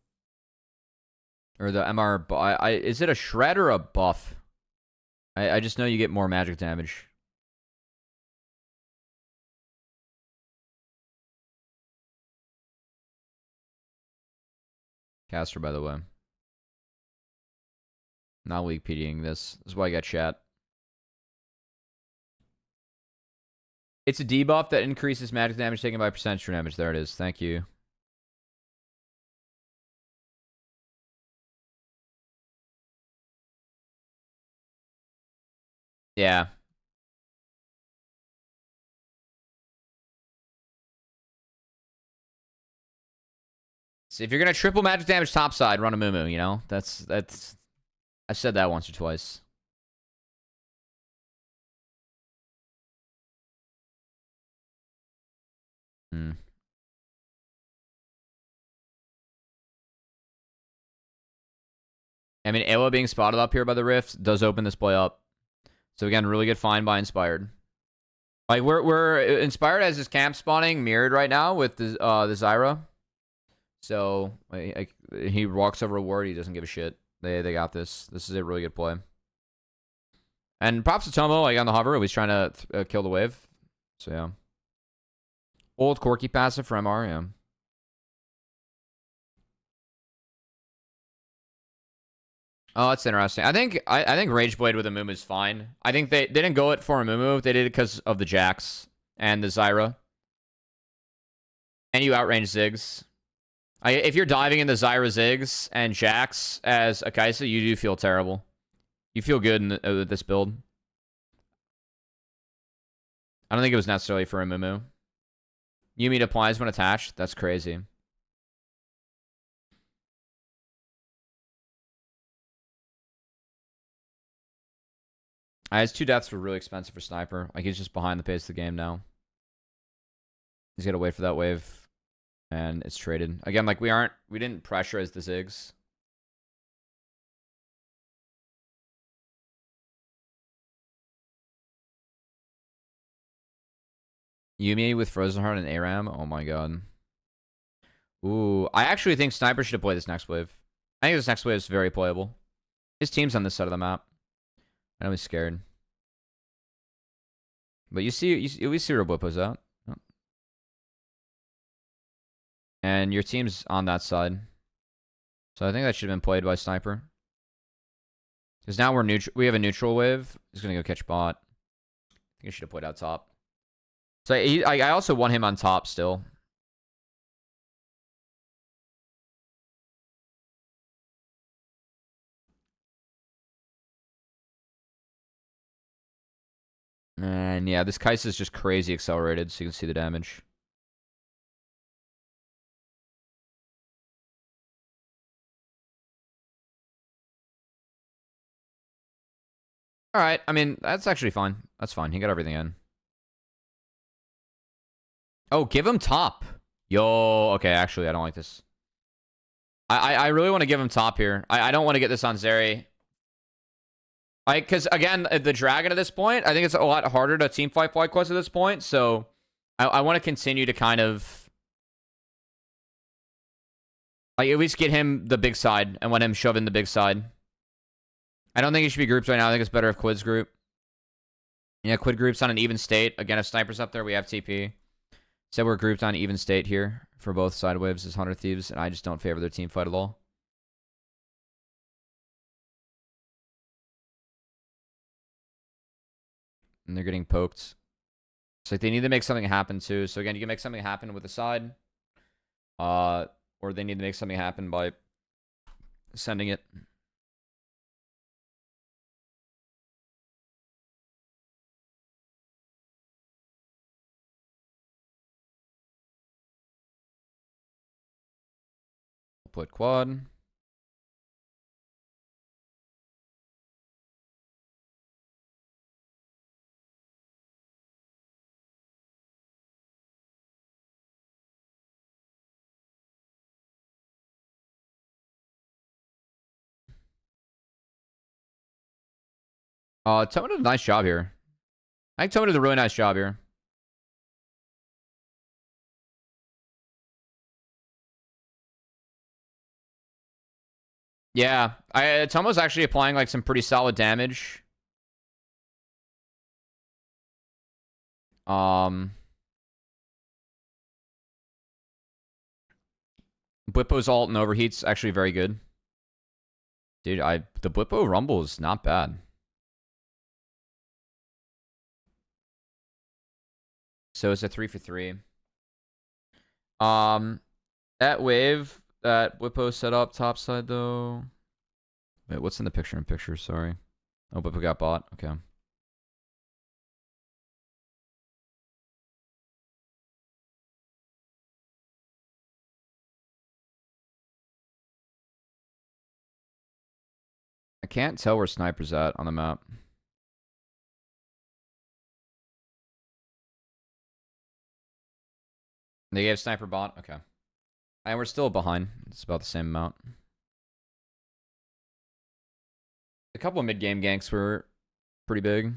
Or the MR, is it a shred or a buff? I just know you get more magic damage. Caster, by the way. Not weak PDing this. This is why I got chat. It's a debuff that increases magic damage taken by percentage damage. There it is. Thank you. Yeah. So if you're gonna triple magic damage topside, run a Mumu, you know? That's I said that once or twice. Hmm. I mean, Awa being spotted up here by the Rift does open this play up. So again, really good find by Inspired. Like, we're Inspired as his camp spawning mirrored right now with the Zyra. So he walks over a ward, he doesn't give a shit. They got this. This is a really good play. And props to Tomo, like on the hover, he's trying to kill the wave. So yeah. Old Corky passive for MR, yeah. Oh, that's interesting. I think Rage Blade with Amumu is fine. I think they didn't go it for Amumu. They did it because of the Jax and the Zyra. And you outrange Ziggs. If you're diving into Zyra, Ziggs, and Jax as a Kaisa, you do feel terrible. You feel good in this build. I don't think it was necessarily for Amumu. Yumi applies when attached. That's crazy. His 2 deaths were really expensive for Sniper. Like, he's just behind the pace of the game now. He's got to wait for that wave. And it's traded. Again, like, we didn't pressurize the Ziggs. Yumi with Frozen Heart and ARAM. Oh my god. Ooh, I actually think Sniper should have played this next wave. I think this next wave is very playable. His team's on this side of the map. I know he's scared. But we see where Blippo's out. Oh. And your team's on that side. So I think that should have been played by Sniper. Because now we have a neutral wave. He's going to go catch bot. I think he should have played out top. So I also want him on top still. And yeah, this Kaisa is just crazy accelerated, so you can see the damage. Alright, I mean, that's actually fine. That's fine. He got everything in. Oh, give him top. Yo, okay, actually, I don't like this. I really want to give him top here. I don't want to get this on Zeri. Like, because, again, the Dragon at this point, I think it's a lot harder to teamfight FlyQuest at this point, so I want to continue to kind of, like, at least get him the big side and let him shove in the big side. I don't think he should be grouped right now. I think it's better if Quid's group. Yeah, Quid group's on an even state. Again, if Sniper's up there, we have TP. So we're grouped on even state here for both side waves as 100 Thieves, and I just don't favor their team fight at all. And they're getting poked. So they need to make something happen too. So again, you can make something happen with the side. Or they need to make something happen by sending it. Put quad. Toma did a nice job here. I think Toma did a really nice job here. Yeah, Tomo's actually applying like some pretty solid damage. Blippo's ult and overheat's actually very good. Dude, the Blippo Rumble is not bad. So it's a 3 for 3. That wave that Blippo set up topside though. Wait, what's in the picture in picture? Sorry. Oh, Blippo got bought. Okay. I can't tell where Sniper's at on the map. They gave Sniper bot? Okay. And we're still behind. It's about the same amount. A couple of mid-game ganks were pretty big.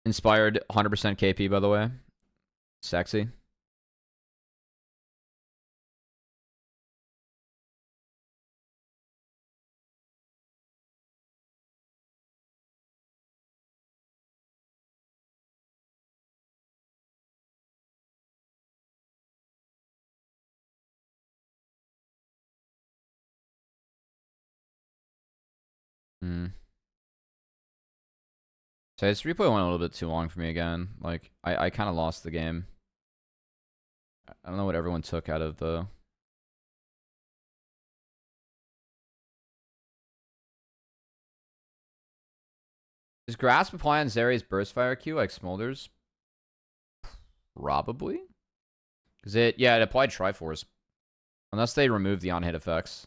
Inspired 100% KP, by the way. Sexy. Hmm. So this replay went a little bit too long for me again. Like, I kind of lost the game. I don't know what everyone took out of the... Does Grasp apply on Zeri's Burst Fire Q like Smolders? Probably. Because it applied Triforce. Unless they remove the on-hit effects.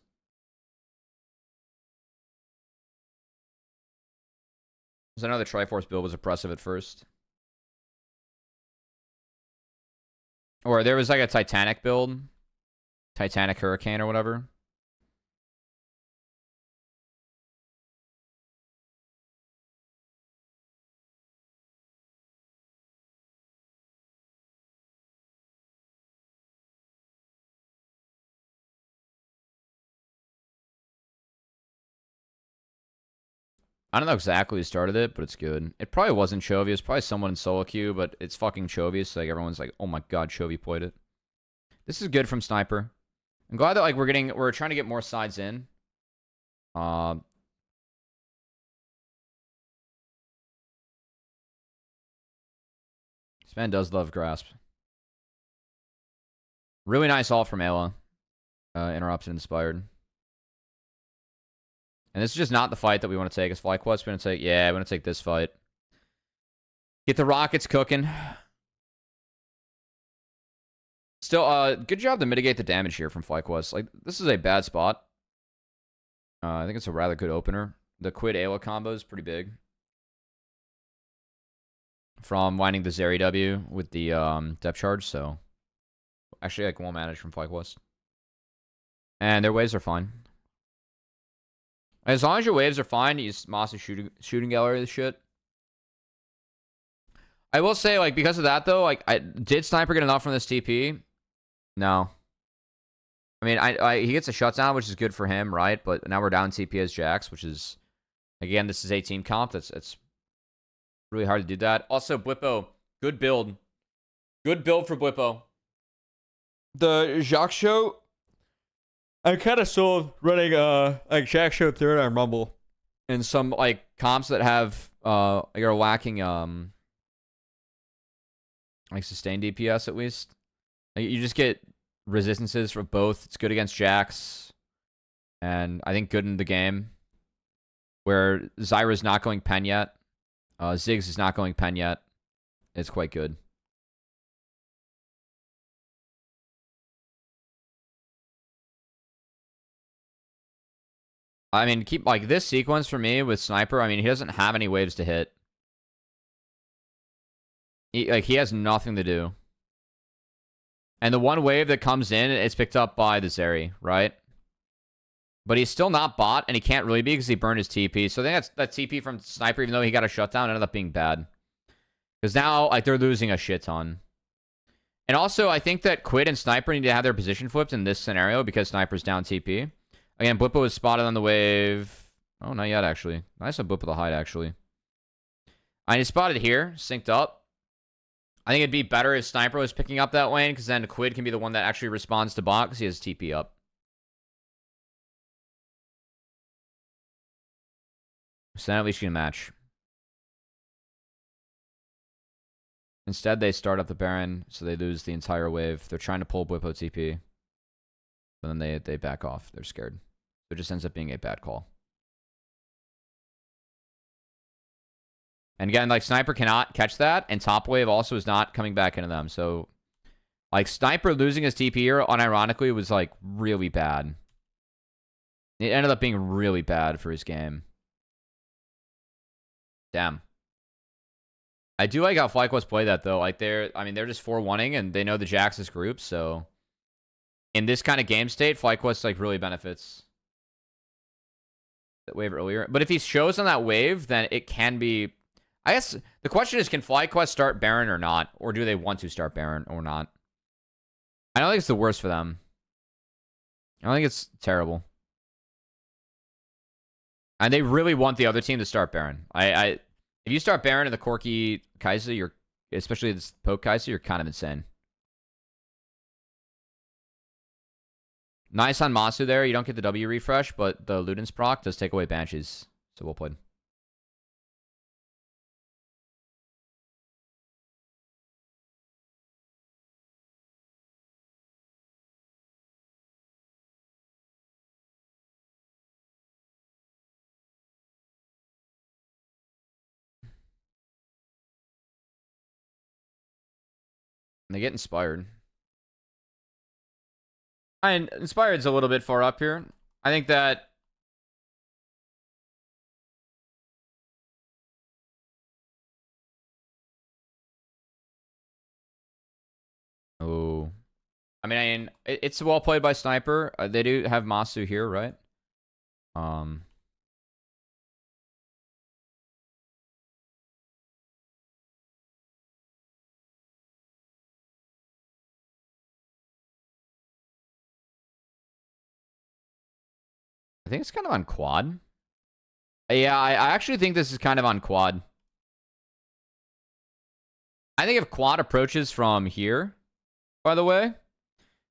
Because I know the Triforce build was oppressive at first. Or there was like a Titanic build. Titanic Hurricane or whatever. I don't know exactly who started it, but it's good. It probably wasn't Chovy. It's probably someone in solo queue, but it's fucking Chovy. So like everyone's like, oh my god, Chovy played it. This is good from Sniper. I'm glad that like we're trying to get more sides in. This man does love Grasp. Really nice ult from Ayla. Interrupted, inspired. And this is just not the fight that we want to take. Is FlyQuest going to take? Yeah, we want to take this fight. Get the rockets cooking. Still, good job to mitigate the damage here from FlyQuest. Like, this is a bad spot. I think it's a rather good opener. The Quid Ayla combo is pretty big. From winding the Zeri W with the depth charge, so... Actually, like, won't manage from FlyQuest. And their waves are fine. As long as your waves are fine, you use Moss's shooting gallery this shit. I will say, like, because of that, though, like, did Sniper get enough from this TP? No. I mean, he gets a shutdown, which is good for him, right? But now we're down TP as Jax, which is... Again, this is a team comp. It's really hard to do that. Also, Blippo, good build. Good build for Blippo. The Jacques show... I kind of sold running like Jack Show third on Rumble and some like comps that have are lacking like sustained DPS at least. Like, you just get resistances for both. It's good against Jax, and I think good in the game where Zyra's not going pen yet. Ziggs is not going pen yet. It's quite good. I mean, keep like this sequence for me with Sniper. I mean, he doesn't have any waves to hit. He has nothing to do. And the one wave that comes in, it's picked up by the Zeri, right? But he's still not bot, and he can't really be because he burned his TP. So I think that TP from Sniper, even though he got a shutdown, ended up being bad. Because now, like, they're losing a shit ton. And also, I think that Quid and Sniper need to have their position flipped in this scenario because Sniper's down TP. Again, Blippo is spotted on the wave. Oh, not yet, actually. Nice on Blippo the hide, actually. I need spotted here, synced up. I think it'd be better if Sniper was picking up that lane, because then Quid can be the one that actually responds to bot, because he has TP up. So then at least you can match. Instead, they start up the Baron, so they lose the entire wave. They're trying to pull Blippo TP. But then they back off. They're scared. So it just ends up being a bad call. And again, like, Sniper cannot catch that, and top wave also is not coming back into them. So, like, Sniper losing his TP here, unironically, was, like, really bad. It ended up being really bad for his game. Damn. I do like how FlyQuest play that, though. Like, they're just 4-1-ing, and they know the Jax's group, so... In this kind of game state, FlyQuest, like, really benefits that wave earlier. But if he shows on that wave, then it can be... I guess the question is, can FlyQuest start Baron or not? Or do they want to start Baron or not? I don't think it's the worst for them. I don't think it's terrible. And they really want the other team to start Baron. If you start Baron in the Corki Kai'Sa, you're, especially this Poke Kai'Sa, you're kind of insane. Nice on Masu there. You don't get the W refresh, but the Luden's proc does take away Banshees. So well played. And they get inspired. And inspired's a little bit far up here. I think that oh, I mean, it's well played by Sniper. They do have Masu here, right? Um, I think it's kind of on quad. Yeah, I actually think this is kind of on quad. I think if quad approaches from here, by the way,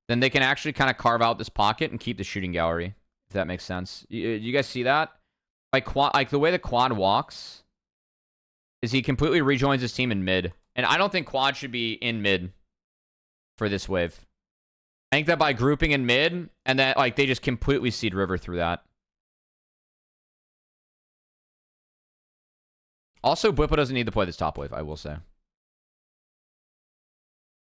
then they can actually kind of carve out this pocket and keep the shooting gallery, if that makes sense. You guys see that? Like the way the quad walks is he completely rejoins his team in mid. And I don't think quad should be in mid for this wave. I think that by grouping in mid, and that like they just completely seed river through that. Also, Bwipo doesn't need to play this top wave, I will say.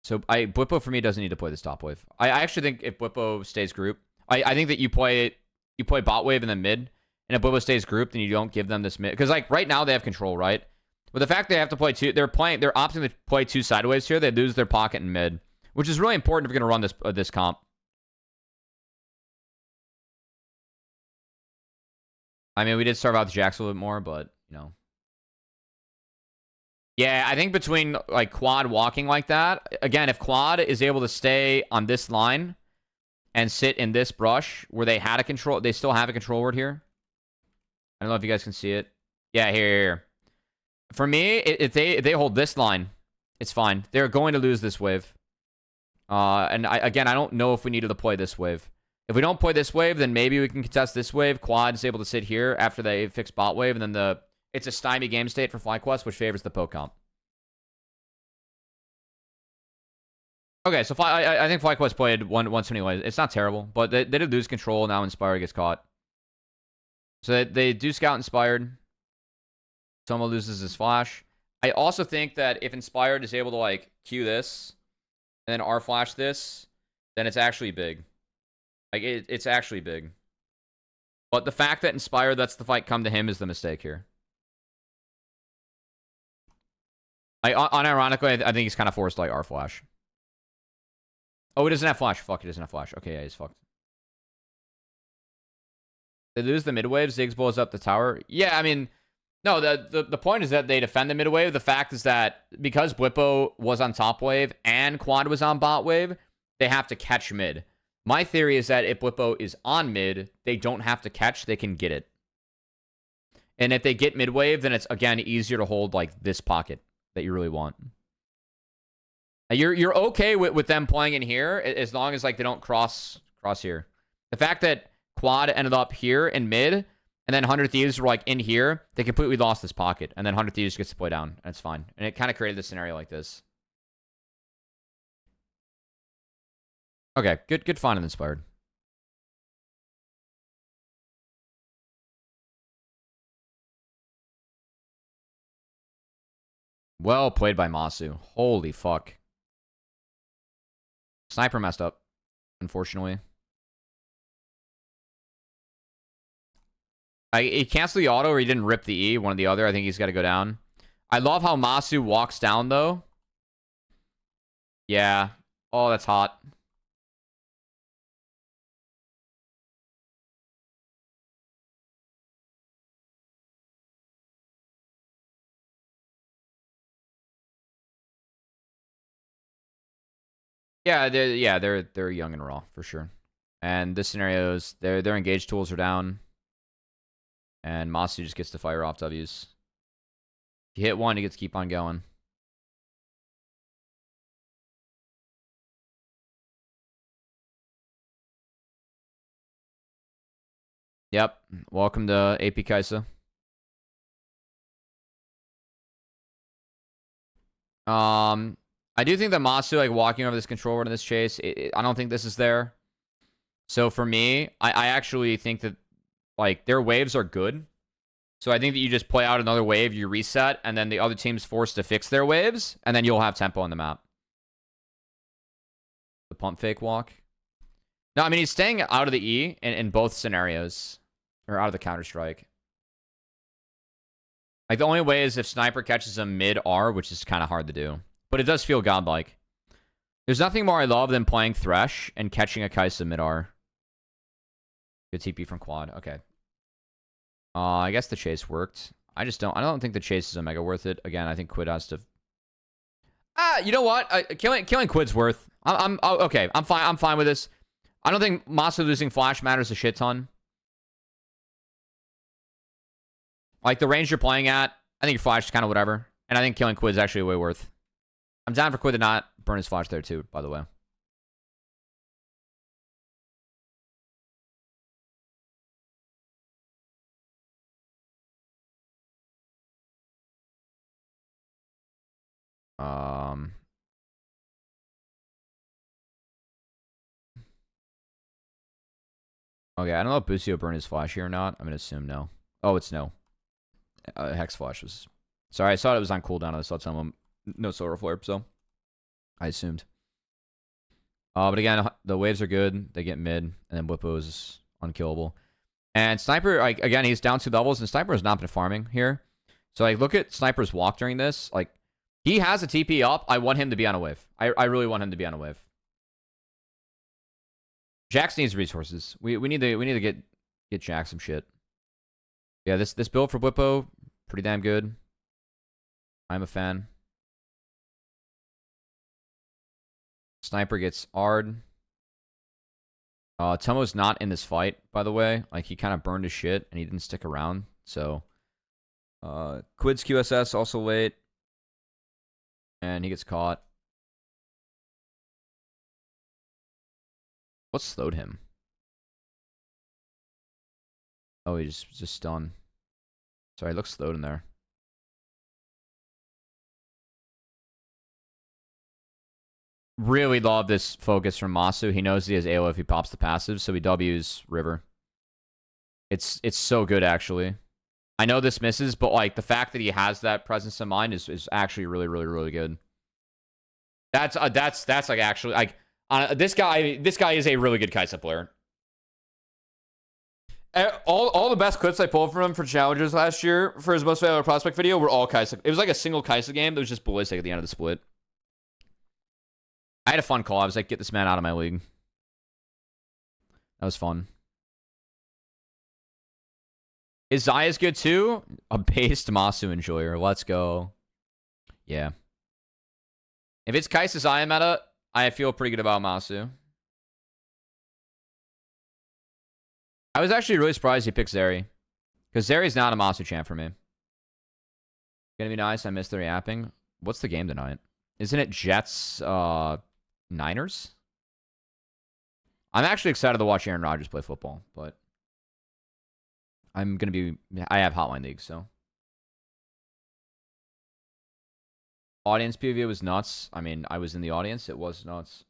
So Bwipo for me doesn't need to play this top wave. I actually think if Bwipo stays group, I think that you play bot wave and then mid, and if Bwipo stays group, then you don't give them this mid. Because like right now they have control, right? But the fact they have to play two, they're opting to play two sideways here. They lose their pocket in mid, which is really important if you're gonna run this comp. I mean, we did starve out the Jax a little bit more, but you know. Yeah, I think between like quad walking like that, again, if quad is able to stay on this line and sit in this brush where they had a control, they still have a control word here. I don't know if you guys can see it. Yeah, here. For me, if they hold this line, it's fine. They're going to lose this wave. And I don't know if we needed to play this wave. If we don't play this wave, then maybe we can contest this wave. Quad is able to sit here after they fix bot wave, and then it's a stymie game state for FlyQuest, which favors the poke comp. Okay, so I think FlyQuest played once anyway. It's not terrible, but they did lose control. Now Inspired gets caught. So they do scout Inspired. Soma loses his flash. I also think that if Inspired is able to like Q this and then R flash this, then it's actually big. Like it's actually big. But the fact that Inspired lets the fight come to him is the mistake here. Unironically, I think he's kind of forced to like R flash. Oh, it doesn't have flash. Fuck, it doesn't have flash. Okay, yeah, he's fucked. They lose the mid wave. Ziggs blows up the tower. Yeah, I mean, no, the point is that they defend the mid wave. The fact is that because Bwipo was on top wave and Quad was on bot wave, they have to catch mid. My theory is that if Bwipo is on mid, they don't have to catch. They can get it. And if they get mid wave, then it's, again, easier to hold like this pocket that you really want. You're okay with them playing in here as long as like they don't cross here. The fact that Quad ended up here in mid, and then 100 Thieves were like in here, they completely lost this pocket, and then 100 Thieves gets to play down, and it's fine. And it kind of created this scenario like this. Okay, good find and Inspired. Well played by Masu. Holy fuck. Sniper messed up, unfortunately. He canceled the auto or he didn't rip the E, one or the other. I think he's got to go down. I love how Masu walks down, though. Yeah. Oh, that's hot. Yeah, they're young and raw for sure. And this scenario is their engaged tools are down. And Masu just gets to fire off W's. If you hit one, he gets to keep on going. Yep. Welcome to AP Kaisa. I do think that Masu, like, walking over this controller in this chase, I don't think this is there. So for me, I actually think that, like, their waves are good. So I think that you just play out another wave, you reset, and then the other team's forced to fix their waves, and then you'll have tempo on the map. The pump fake walk. No, I mean, he's staying out of the E in both scenarios. Or out of the Counter-Strike. Like, the only way is if Sniper catches him mid-R, which is kind of hard to do. But it does feel godlike. There's nothing more I love than playing Thresh and catching a Kaisa mid-R. Good TP from Quad. Okay. I guess the chase worked. I don't think the chase is a mega worth it. Again, I think Quid has to... you know what? Killing Quid's worth. Okay. I'm fine with this. I don't think Masu losing Flash matters a shit ton. Like, the range you're playing at, I think your Flash is kind of whatever. And I think killing Quid is actually way worth. I'm down for Quid to not burn his Flash there, too, by the way. Okay, I don't know if Busio burned his Flash here or not. I'm going to assume no. Oh, it's no. Hex Flash was... Sorry, I saw it was on cooldown. I saw someone... No Solar Flare, so... I assumed. But again, the waves are good. They get mid, and then Whippo is unkillable. And Sniper, like, again, he's down 2 levels, and Sniper has not been farming here. So, like, look at Sniper's walk during this. Like, he has a TP up. I want him to be on a wave. I really want him to be on a wave. Jax needs resources. We need to get Jax some shit. Yeah, this build for Whippo, pretty damn good. I'm a fan. Sniper gets Ard. Tomo's not in this fight, by the way. Like, he kind of burned his shit, and he didn't stick around. So, Quid's QSS also late. And he gets caught. What slowed him? Oh, he's just stunned. Sorry, it looks slowed in there. Really love this focus from Masu. He knows he has AoE if he pops the passive, so he W's River. It's so good, actually. I know this misses, but, like, the fact that he has that presence in mind is actually really, really, really good. That's like, actually, like, this guy is a really good Kaisa player. All the best clips I pulled from him for challenges last year for his most valuable prospect video were all Kaisa. It was like a single Kaisa game that was just ballistic at the end of the split. I had a fun call. I was like, get this man out of my league. That was fun. Is Zaya's good too? A based Masu enjoyer. Let's go. Yeah. If it's Kaisa Zaya meta, I feel pretty good about Masu. I was actually really surprised he picked Zeri. Because Zeri's not a Masu champ for me. Gonna be nice. I missed the reapping. What's the game tonight? Isn't it Jets, Niners? I'm actually excited to watch Aaron Rodgers play football, but I have Hotline League, so. Audience POV was nuts. I mean, I was in the audience. It was nuts.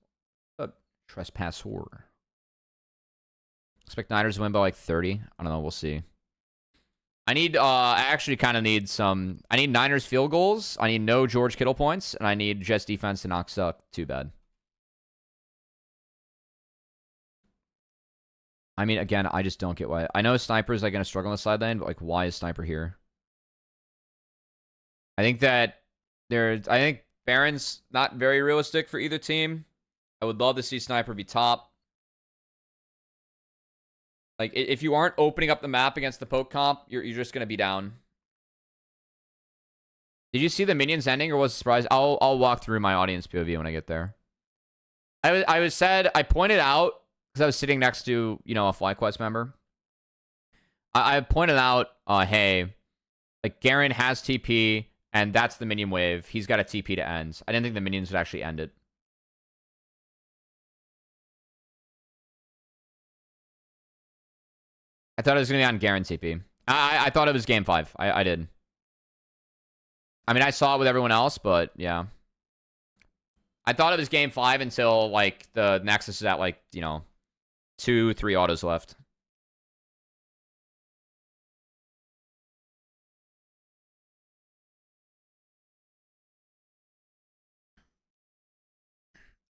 But Trespassor. Expect Niners to win by like 30. I don't know. We'll see. I actually kind of need I need Niners field goals. I need no George Kittle points. And I need Jets defense to not suck too bad. I mean, again, I just don't get why. I know Sniper's like going to struggle on the sideline, but like, why is Sniper here? I think that I think Baron's not very realistic for either team. I would love to see Sniper be top. Like, if you aren't opening up the map against the poke comp, you're just going to be down. Did you see the minions ending, or was it a surprise? I'll walk through my audience POV when I get there. I pointed out, because I was sitting next to, a FlyQuest member. I pointed out, hey, like, Garen has TP, and that's the minion wave. He's got a TP to end. I didn't think the minions would actually end it. I thought it was going to be on Garen TP. I thought it was game 5. I did. I mean, I saw it with everyone else, but yeah. I thought it was game 5 until, like, the Nexus is at, like, 2, 3 autos left.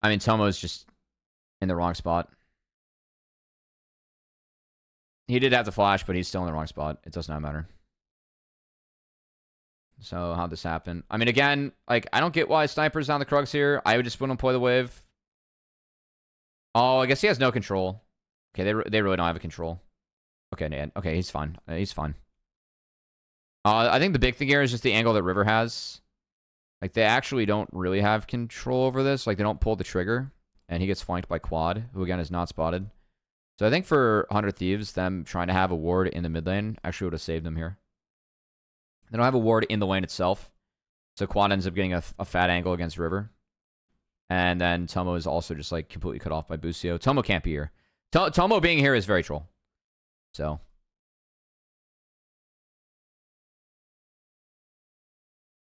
I mean, Tomo's just in the wrong spot. He did have the flash, but he's still in the wrong spot. It does not matter. So, how'd this happen? I mean, again, like, I don't get why Sniper's on the Krugs here. I would just wouldn't play the wave. Oh, I guess he has no control. Okay, they really don't have a control. Okay, Ned. Okay, he's fine. He's fine. I think the big thing here is just the angle that River has. Like, they actually don't really have control over this. Like, they don't pull the trigger. And he gets flanked by Quad, who, again, is not spotted. So I think for 100 Thieves, them trying to have a ward in the mid lane actually would have saved them here. They don't have a ward in the lane itself. So Quad ends up getting a fat angle against River. And then Tomo is also just, like, completely cut off by Busio. Tomo can't be here. Tomo being here is very troll. So.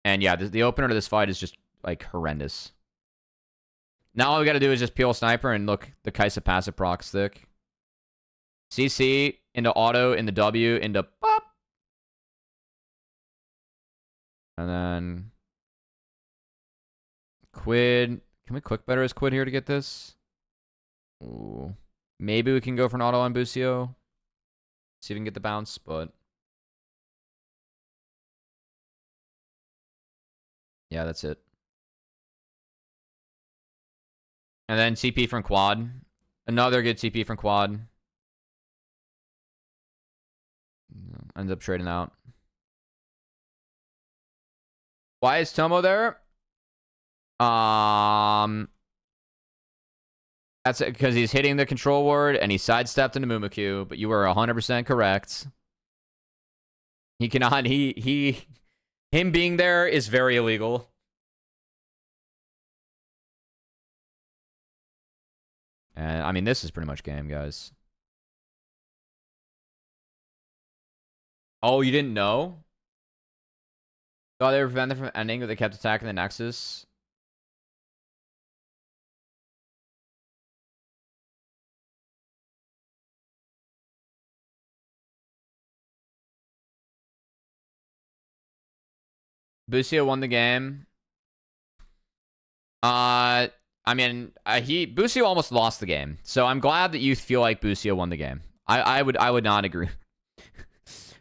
And yeah, the opener to this fight is just, like, horrendous. Now all we gotta do is just peel Sniper and look the Kaisa passive proc stick. CC into auto, into W, into pop. And then Quid. Can we quick better as Quid here to get this? Ooh. Maybe we can go for an auto on Busio. See if we can get the bounce, but yeah, that's it. And then TP from Quad. Another good TP from Quad. Ends up trading out. Why is Tomo there? That's because he's hitting the control ward and he sidestepped into Mumikyu, but you were 100% correct. He cannot, him being there is very illegal. And I mean, this is pretty much game, guys. Oh, you didn't know? Oh, they were prevented from ending, but they kept attacking the Nexus. Busio won the game. I mean, Busio almost lost the game, so I'm glad that you feel like Busio won the game. I would not agree.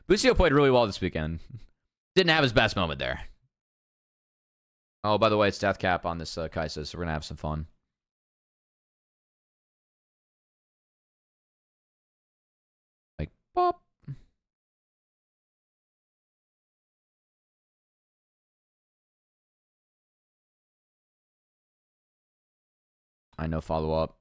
Busio played really well this weekend. Didn't have his best moment there. Oh, by the way, it's death cap on this Kaisa, so we're gonna have some fun. Like, pop. I know follow up.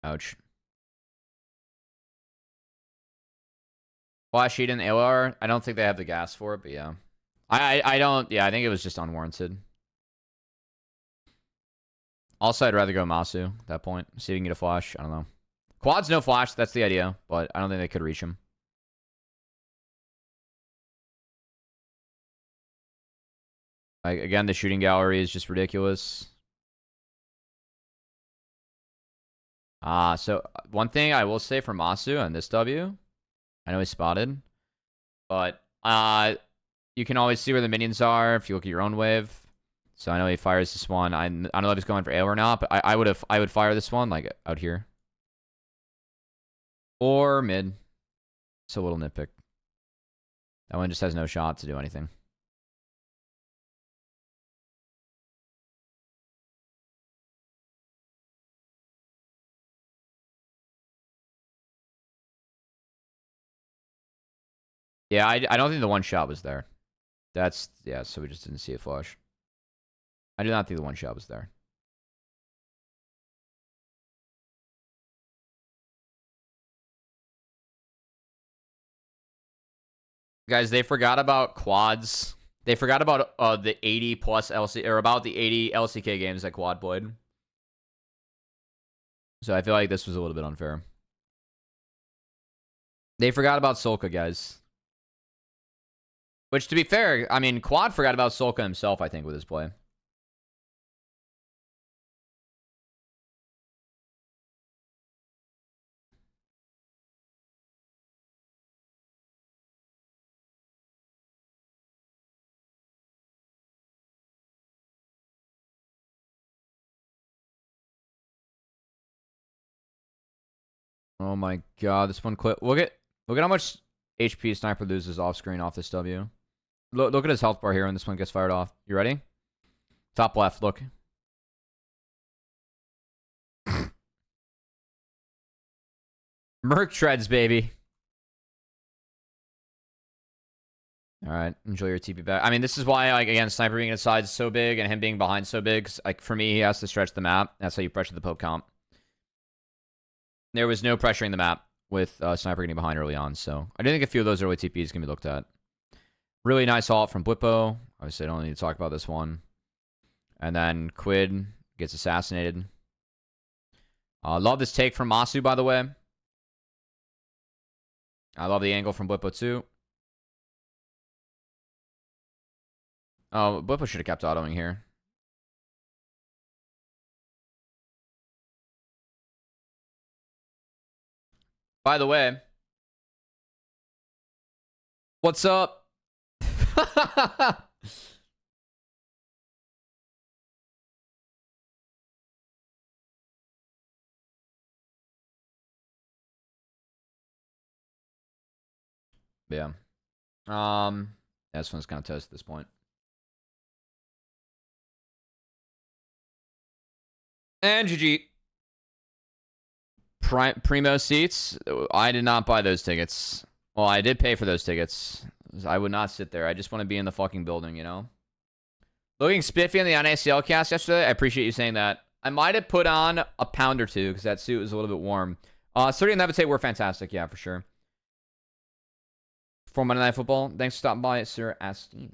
Ouch. Flash Eden ALR. I don't think they have the gas for it, but yeah. I don't. Yeah, I think it was just unwarranted. Also, I'd rather go Masu at that point. See if we can get a flash. I don't know. Quad's no flash. That's the idea, but I don't think they could reach him. Like, again, the shooting gallery is just ridiculous. So one thing I will say for Masu on this W, I know he's spotted, but you can always see where the minions are if you look at your own wave. So I know he fires this one. I don't know if he's going for AO or not, but I would fire this one like out here or mid. It's a little nitpick. That one just has no shot to do anything. Yeah, I don't think the one shot was there. That's, yeah, so we just didn't see a flush. I do not think the one shot was there. Guys, they forgot about quads. They forgot about the 80 plus LC, or about the 80 LCK games that Quad played. So I feel like this was a little bit unfair. They forgot about Solka, guys. Which, to be fair, I mean, Quad forgot about Solka himself, I think, with his play. Oh my god, this one clip. Look at how much HP Sniper loses off screen off this W. Look at his health bar here when this one gets fired off. You ready? Top left, look. Merc treads, baby. All right, enjoy your TP back. I mean, this is why, like, again, Sniper being inside is so big and him being behind so big. Like, for me, he has to stretch the map. That's how you pressure the poke comp. There was no pressuring the map with Sniper getting behind early on, so I do think a few of those early TPs can be looked at. Really nice ult from Blippo. Obviously, I don't need to talk about this one. And then Quid gets assassinated. Love this take from Masu, by the way. I love the angle from Blippo, too. Oh, Blippo should have kept autoing here. By the way, what's up? Yeah. This one's kind of toast at this point. And GG. Primo seats. I did not buy those tickets. Well, I did pay for those tickets. I would not sit there. I just want to be in the fucking building, you know? Looking spiffy on the NACL cast yesterday. I appreciate you saying that. I might have put on a pound or two because that suit was a little bit warm. Sergey and Levitate were fantastic. Yeah, for sure. For Monday Night Football. Thanks for stopping by, Sir Asteen.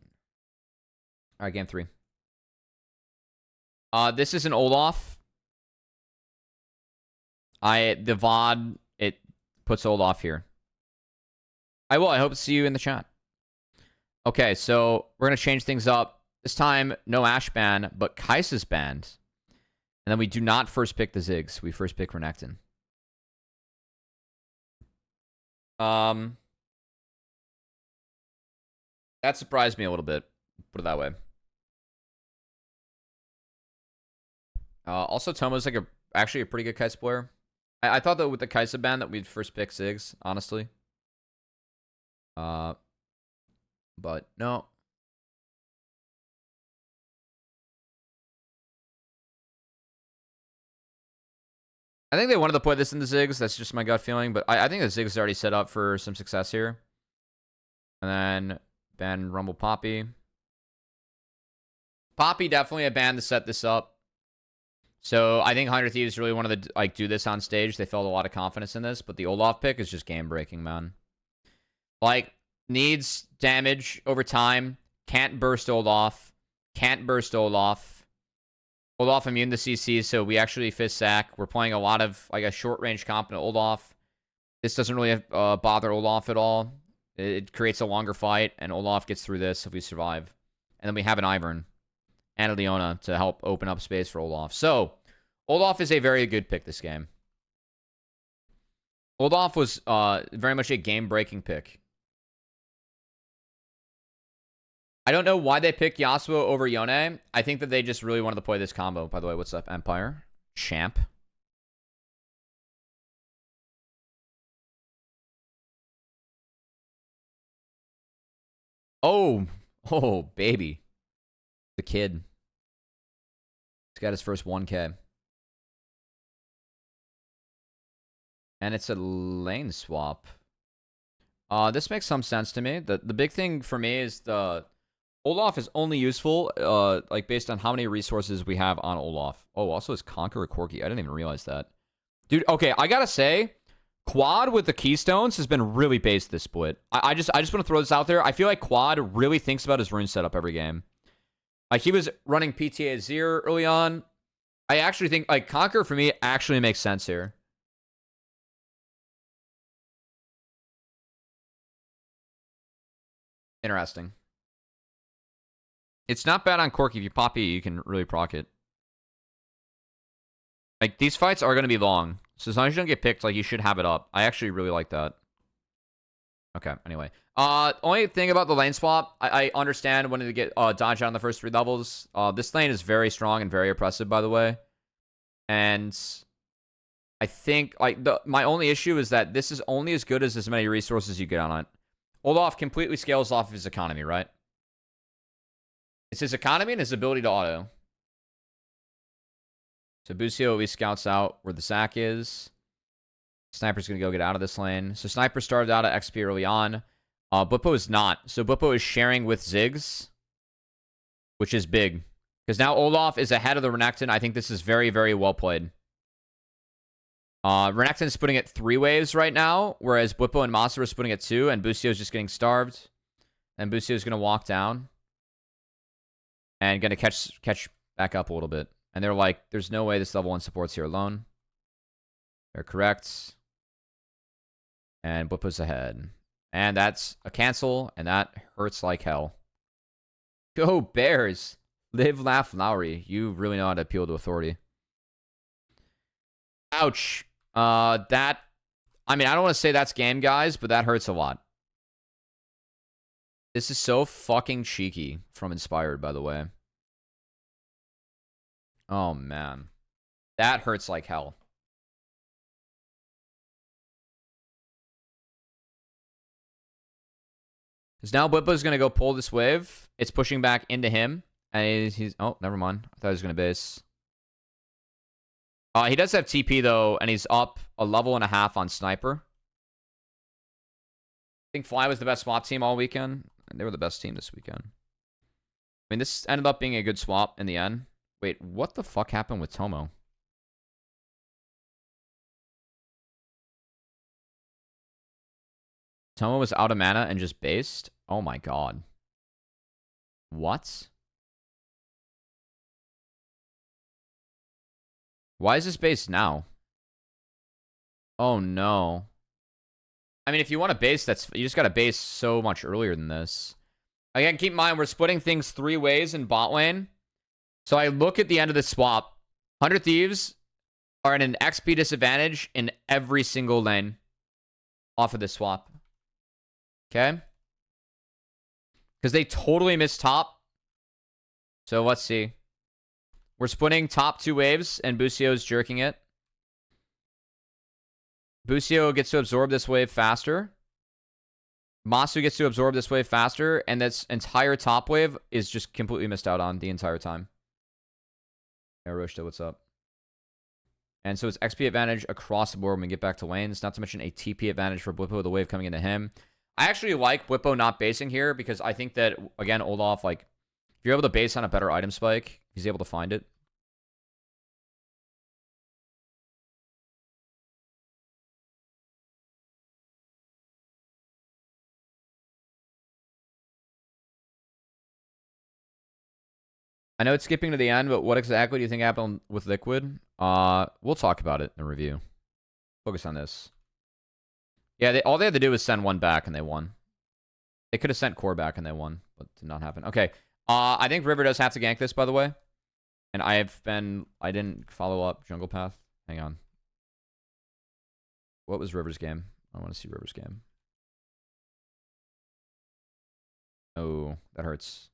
All right, game 3. This is an Olaf. The VoD, it puts Olaf here. I will. I hope to see you in the chat. Okay, so we're going to change things up. This time, no Ash ban, but Kai'Sa's banned. And then we do not first pick the Ziggs. We first pick Renekton. That surprised me a little bit. Put it that way. Also, Tomo's like actually a pretty good Kai'Sa player. I thought that with the Kai'Sa ban that we'd first pick Ziggs, honestly. But no. I think they wanted to put this in the Ziggs. That's just my gut feeling. But I think the Ziggs is already set up for some success here. And then ban Rumble Poppy. Poppy definitely a ban to set this up. So I think 100 Thieves really wanted to do this on stage. They felt a lot of confidence in this, but the Olaf pick is just game breaking, man. Like, needs damage over time. Can't burst Olaf. Can't burst Olaf. Olaf immune to CC, so we actually fist sack. We're playing a lot of like a short range competent Olaf. This doesn't really bother Olaf at all. It creates a longer fight, and Olaf gets through this if we survive. And then we have an Ivern and a Leona to help open up space for Olaf. So, Olaf is a very good pick this game. Olaf was very much a game-breaking pick. I don't know why they picked Yasuo over Yone. I think that they just really wanted to play this combo. By the way, what's up, Empire? Champ. Oh, baby. The kid. He's got his first 1K. And it's a lane swap. This makes some sense to me. The big thing for me is the Olaf is only useful like based on how many resources we have on Olaf. Oh, also is Conqueror Corki. I didn't even realize that. Dude, okay, I gotta say, Quad with the Keystones has been really based this split. I just want to throw this out there. I feel like Quad really thinks about his rune setup every game. Like, he was running PTA Azir early on. I actually think, like, Conquer for me actually makes sense here. Interesting. It's not bad on Corki. If you pop E, you can really proc it. Like, these fights are going to be long. So as long as you don't get picked, like, you should have it up. I actually really like that. Okay, anyway. Only thing about the lane swap, I understand wanting to get dodge out on the first 3 levels. This lane is very strong and very oppressive, by the way. And I think, like, my only issue is that this is only as good as many resources you get on it. Olaf completely scales off of his economy, right? It's his economy and his ability to auto. So Busio always scouts out where the sack is. Sniper's going to go get out of this lane. So Sniper started out at XP early on. Bwipo is not. So Bwipo is sharing with Ziggs, which is big. Because now Olaf is ahead of the Renekton. I think this is very, very well played. Renekton is putting it 3 waves right now, whereas Bwipo and Masa are splitting it 2, and Busio is just getting starved. And Busio is going to walk down. And going to catch back up a little bit. And they're like, there's no way this level 1 support's here alone. They're correct. And Bwipo's ahead. And that's a cancel, and that hurts like hell. Go Bears! Live, laugh, Lowry. You really know how to appeal to authority. Ouch. I mean, I don't want to say that's game, guys, but that hurts a lot. This is so fucking cheeky from Inspired, by the way. Oh, man. That hurts like hell. Because now Bwipo's going to go pull this wave. It's pushing back into him. And he's... Oh, never mind. I thought he was going to base. He does have TP, though, and he's up a level and a half on Sniper. I think Fly was the best swap team all weekend. And they were the best team this weekend. I mean, this ended up being a good swap in the end. Wait, what the fuck happened with Tomo? Tomo was out of mana and just based? Oh my god. What? Why is this based now? Oh no. I mean, if you want to base, you just got to base so much earlier than this. Again, keep in mind, we're splitting things 3 ways in bot lane. So I look at the end of this swap. 100 Thieves are in an XP disadvantage in every single lane off of this swap. Okay? Because they totally missed top. So let's see. We're splitting top 2 waves, and Busio's jerking it. Busio gets to absorb this wave faster. Masu gets to absorb this wave faster, and this entire top wave is just completely missed out on the entire time. Yeah, Roshta, what's up? And so it's XP advantage across the board when we get back to lanes. Not to mention a TP advantage for Bwipo, the wave coming into him. I actually like Bwipo not basing here because I think that, again, Olaf, like, if you're able to base on a better item spike, he's able to find it. I know it's skipping to the end, but what exactly do you think happened with Liquid? We'll talk about it in review. Focus on this. Yeah, all they had to do was send 1 back, and they won. They could have sent core back, and they won, but did not happen. Okay, I think River does have to gank this, by the way. And I didn't follow up Jungle Path. Hang on. What was River's game? I want to see River's game. Oh, that hurts.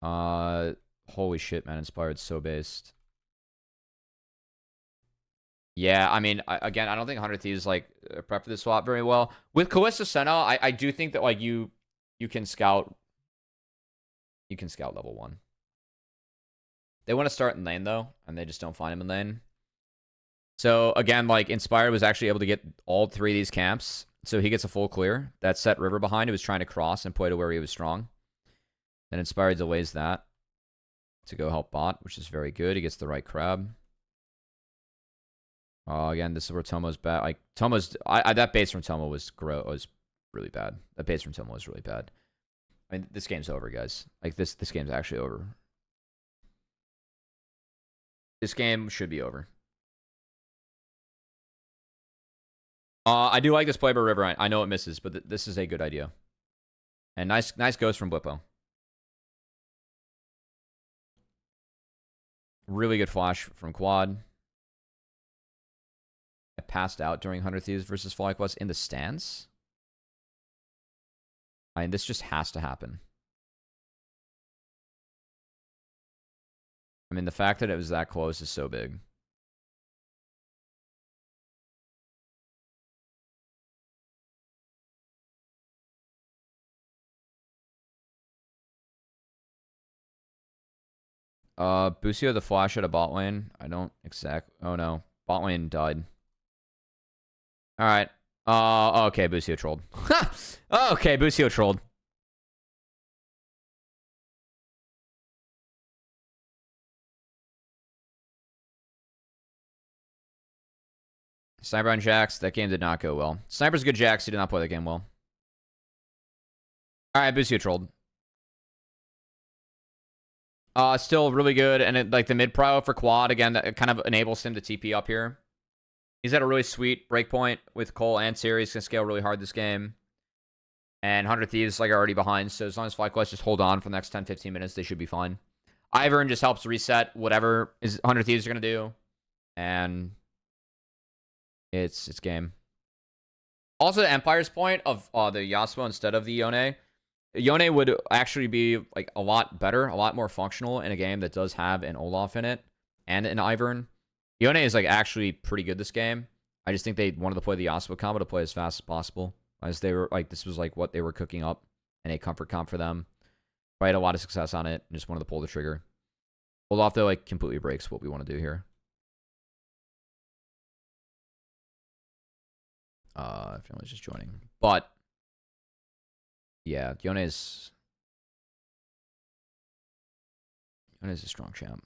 Holy shit, man. Inspired so based. Yeah, I mean, again, I don't think 100 Thieves, like, prep for this swap very well. With Kalista Senna, I do think that, like, you can scout. You can scout level 1. They want to start in lane, though, and they just don't find him in lane. So, again, like, Inspired was actually able to get all 3 of these camps. So he gets a full clear. That set River behind, who was trying to cross and play to where he was strong. Then Inspired delays that to go help bot, which is very good. He gets the right crab. Again, this is where Tomo's bad. Like, that base from Tomo was really bad. That base from Tomo was really bad. I mean, this game's over, guys. Like, this game's actually over. This game should be over. I do like this play by River. I know it misses, but this is a good idea. And nice ghost from Blippo. Really good flash from Quad. I passed out during 100 Thieves versus FlyQuest in the stands. I mean, this just has to happen. I mean, the fact that it was that close is so big. Busio the flash at a bot lane. I don't exact. Oh no, bot lane died. All right. Okay, Busio trolled. Okay, Busio trolled. Sniper on Jax. That game did not go well. Sniper's good Jax. He did not play that game well. All right, Busio trolled. Still really good, and it, like the mid prio for Quad again, that kind of enables him to TP up here. He's at a really sweet breakpoint with Cole and Siri. He's gonna scale really hard this game. And 100 Thieves like are already behind, so as long as FlyQuest just hold on for the next 10-15 minutes, they should be fine. Ivern just helps reset whatever is 100 Thieves are gonna do, and it's game. Also, to Empire's point of the Yasuo instead of the Yone. Yone would actually be like a lot better, a lot more functional in a game that does have an Olaf in it and an Ivern. Yone is like actually pretty good this game. I just think they wanted to play the Yasuo combo to play as fast as possible. As they were like, this was like what they were cooking up and a comfort comp for them. I had a lot of success on it and just wanted to pull the trigger. Olaf though like completely breaks what we want to do here. Family's just joining. But yeah, Yone is a strong champ.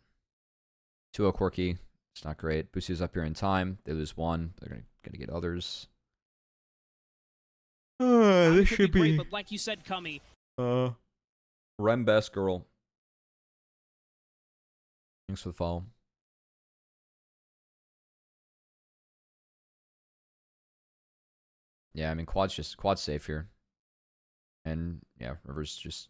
2-0 Quirky. It's not great. Busio's up here in time. They lose one. They're gonna get others. This should be great, but like you said, Cummy. Rem best girl. Thanks for the follow. Yeah, I mean Quad's safe here. And yeah, River's just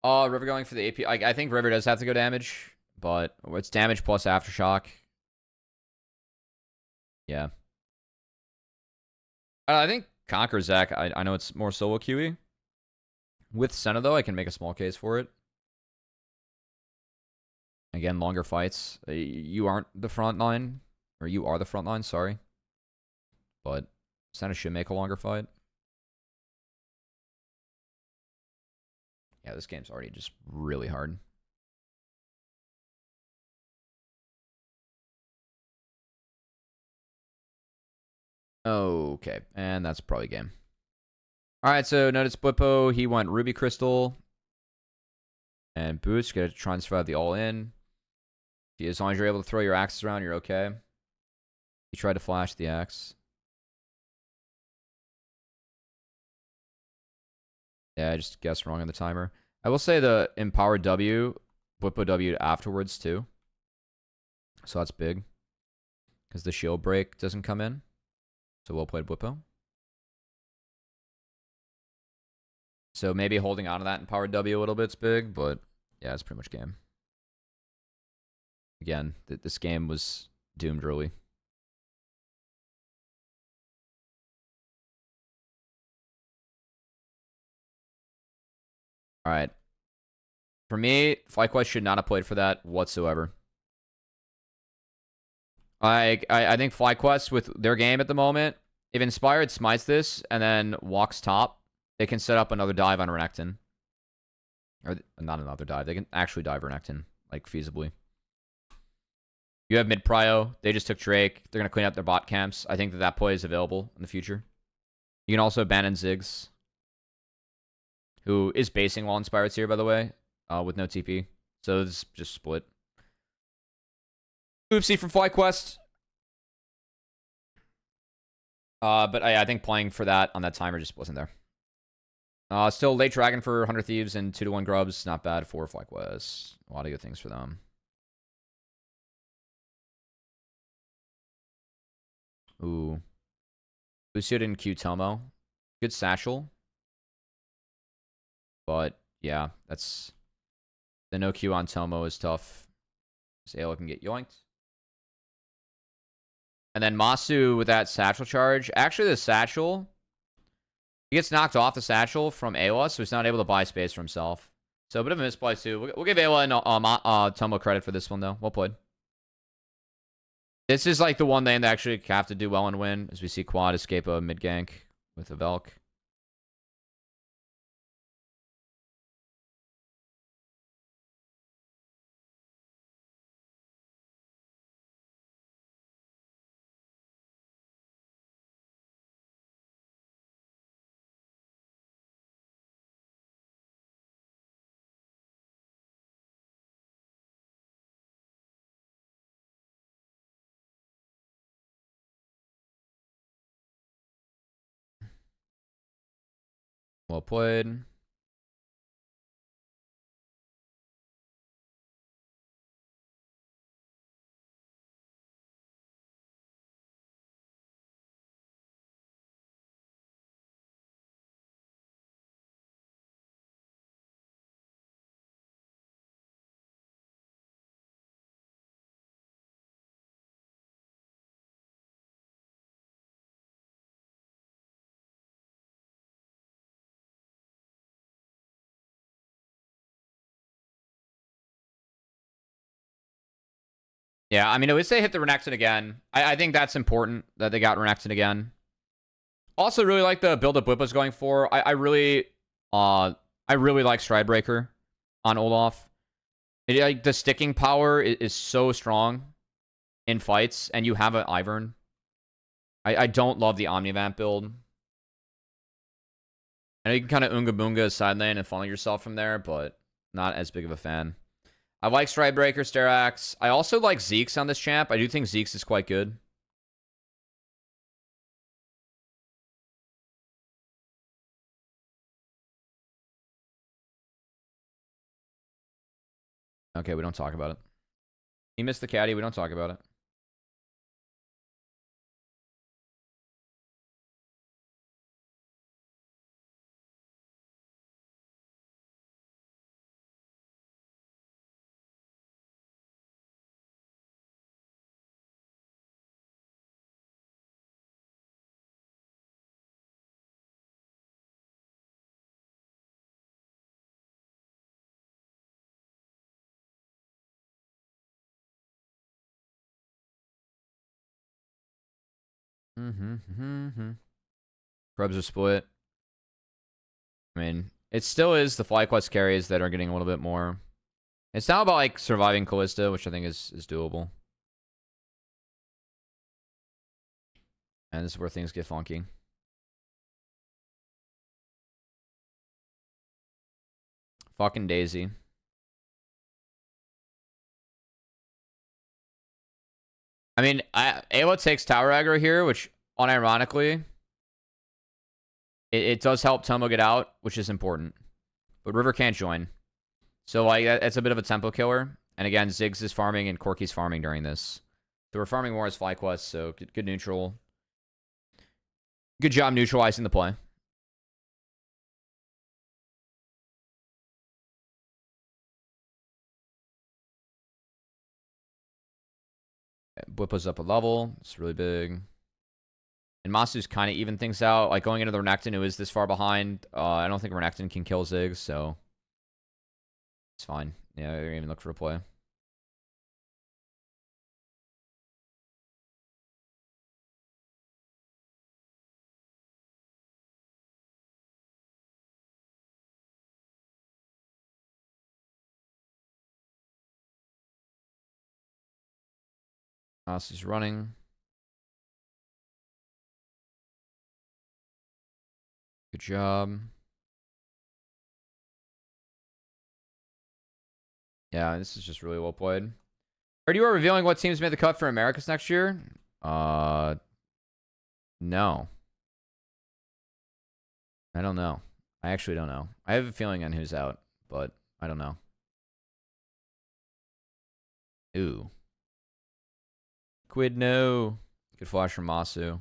River going for the AP. I think River does have to go damage, but it's damage plus aftershock. Yeah. I think Conquer Zach. I know it's more solo QE. With Senna though, I can make a small case for it. Again, longer fights. You aren't the front line, or you are the front line. Sorry, but Senna should make a longer fight. Yeah, this game's already just really hard. Okay, and that's probably game. All right, so notice Blippo, he went Ruby Crystal. And Boots, gotta try and survive the all-in. As long as you're able to throw your axes around, you're okay. He tried to flash the axe. Yeah, I just guessed wrong on the timer. I will say the Empowered W, Blippo W afterwards too. So that's big. Because the shield break doesn't come in. So well played, Blippo. So maybe holding on to that Empowered W a little bit's big, but yeah, it's pretty much game. Again, this game was doomed early. All right. For me, FlyQuest should not have played for that whatsoever. I think FlyQuest with their game at the moment, if Inspired smites this and then walks top, they can set up another dive on Renekton. Or not another dive. They can actually dive Renekton, like feasibly. You have mid prio. They just took Drake. They're gonna clean up their bot camps. I think that play is available in the future. You can also abandon Ziggs, who is basing while Inspired's here, by the way, with no TP. So it's just split. Oopsie from FlyQuest. But I think playing for that on that timer just wasn't there. Still late Dragon for 100 Thieves and 2-1 Grubs. Not bad for FlyQuest. A lot of good things for them. Ooh. Lucio didn't Q Tomo. Good satchel. But yeah, that's the no Q on Tomo is tough. Ayla can get yoinked. And then Masu with that satchel charge. Actually, the satchel, he gets knocked off the satchel from Ayla, so he's not able to buy space for himself. So a bit of a misplay too. We'll give Ayla and Tomo credit for this one though. Well played. This is like the one lane that actually have to do well and win, as we see Quad escape a mid gank with a Velk. Well played. Yeah, I mean, at least they hit the Renekton again. I think that's important that they got Renekton again. Also, really like the build up Whip was going for. I really like Stridebreaker on Olaf. Like the sticking power is so strong in fights, and you have an Ivern. I don't love the Omnivamp build. I know you can kind of Unga Boonga side lane and funnel yourself from there, but not as big of a fan. I like Stridebreaker, Sterax. I also like Zeke's on this champ. I do think Zeke's is quite good. Okay, we don't talk about it. He missed the caddy. We don't talk about it. Scrubs are split. I mean, it still is the FlyQuest carries that are getting a little bit more. It's now about like surviving Callista, which I think is doable. And this is where things get funky. Fucking Daisy. I mean, Ayla takes Tower aggro here, which unironically, it does help Tomo get out, which is important. But River can't join. So, like, it's a bit of a tempo killer. And again, Ziggs is farming and Corky's farming during this. So we're farming more as FlyQuest, so good neutral. Good job neutralizing the play. Whip us up a level. It's really big. And Masu's kind of even things out. Like going into the Renekton, who is this far behind. I don't think Renekton can kill Ziggs, so it's fine. Yeah, they're even look for a play. Masu's running. Good job. Yeah, this is just really well played. Heard you are revealing what teams made the cut for Americas next year? No. I don't know. I actually don't know. I have a feeling on who's out, but I don't know. Ooh. Quid, no. Good flash from Masu.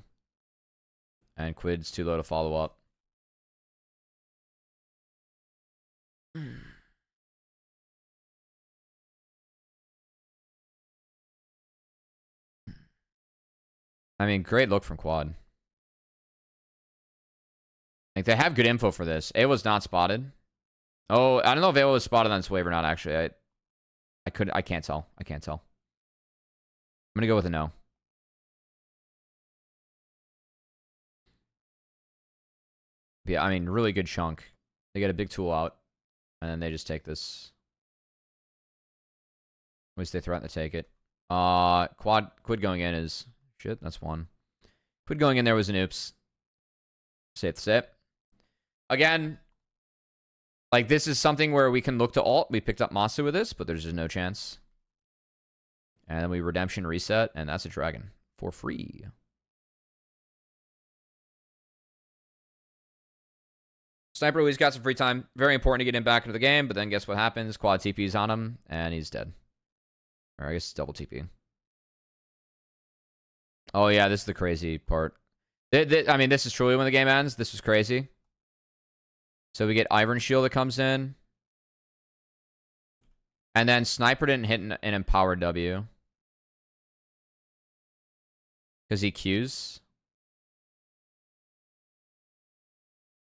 And Quid's too low to follow up. I mean, great look from Quad. Like, they have good info for this. A was not spotted. Oh, I don't know if A was spotted on this wave or not, actually. I can't tell. I can't tell. I'm gonna go with a no. Yeah, I mean, really good chunk. They get a big tool out, and then they just take this. At least they threaten to take it. Quid going in is... Shit, that's one. Quid going in there was an oops. Safe. Again, like, this is something where we can look to ult. We picked up Masu with this, but there's just no chance. And then we redemption reset, and that's a dragon. For free. Sniper always got some free time. Very important to get him back into the game, but then guess what happens? Quad TP's on him, and he's dead. Or I guess double TP. Oh, yeah, this is the crazy part. I mean, this is truly when the game ends. This was crazy. So we get Iron Shield that comes in. And then Sniper didn't hit an empowered W. Because he Qs.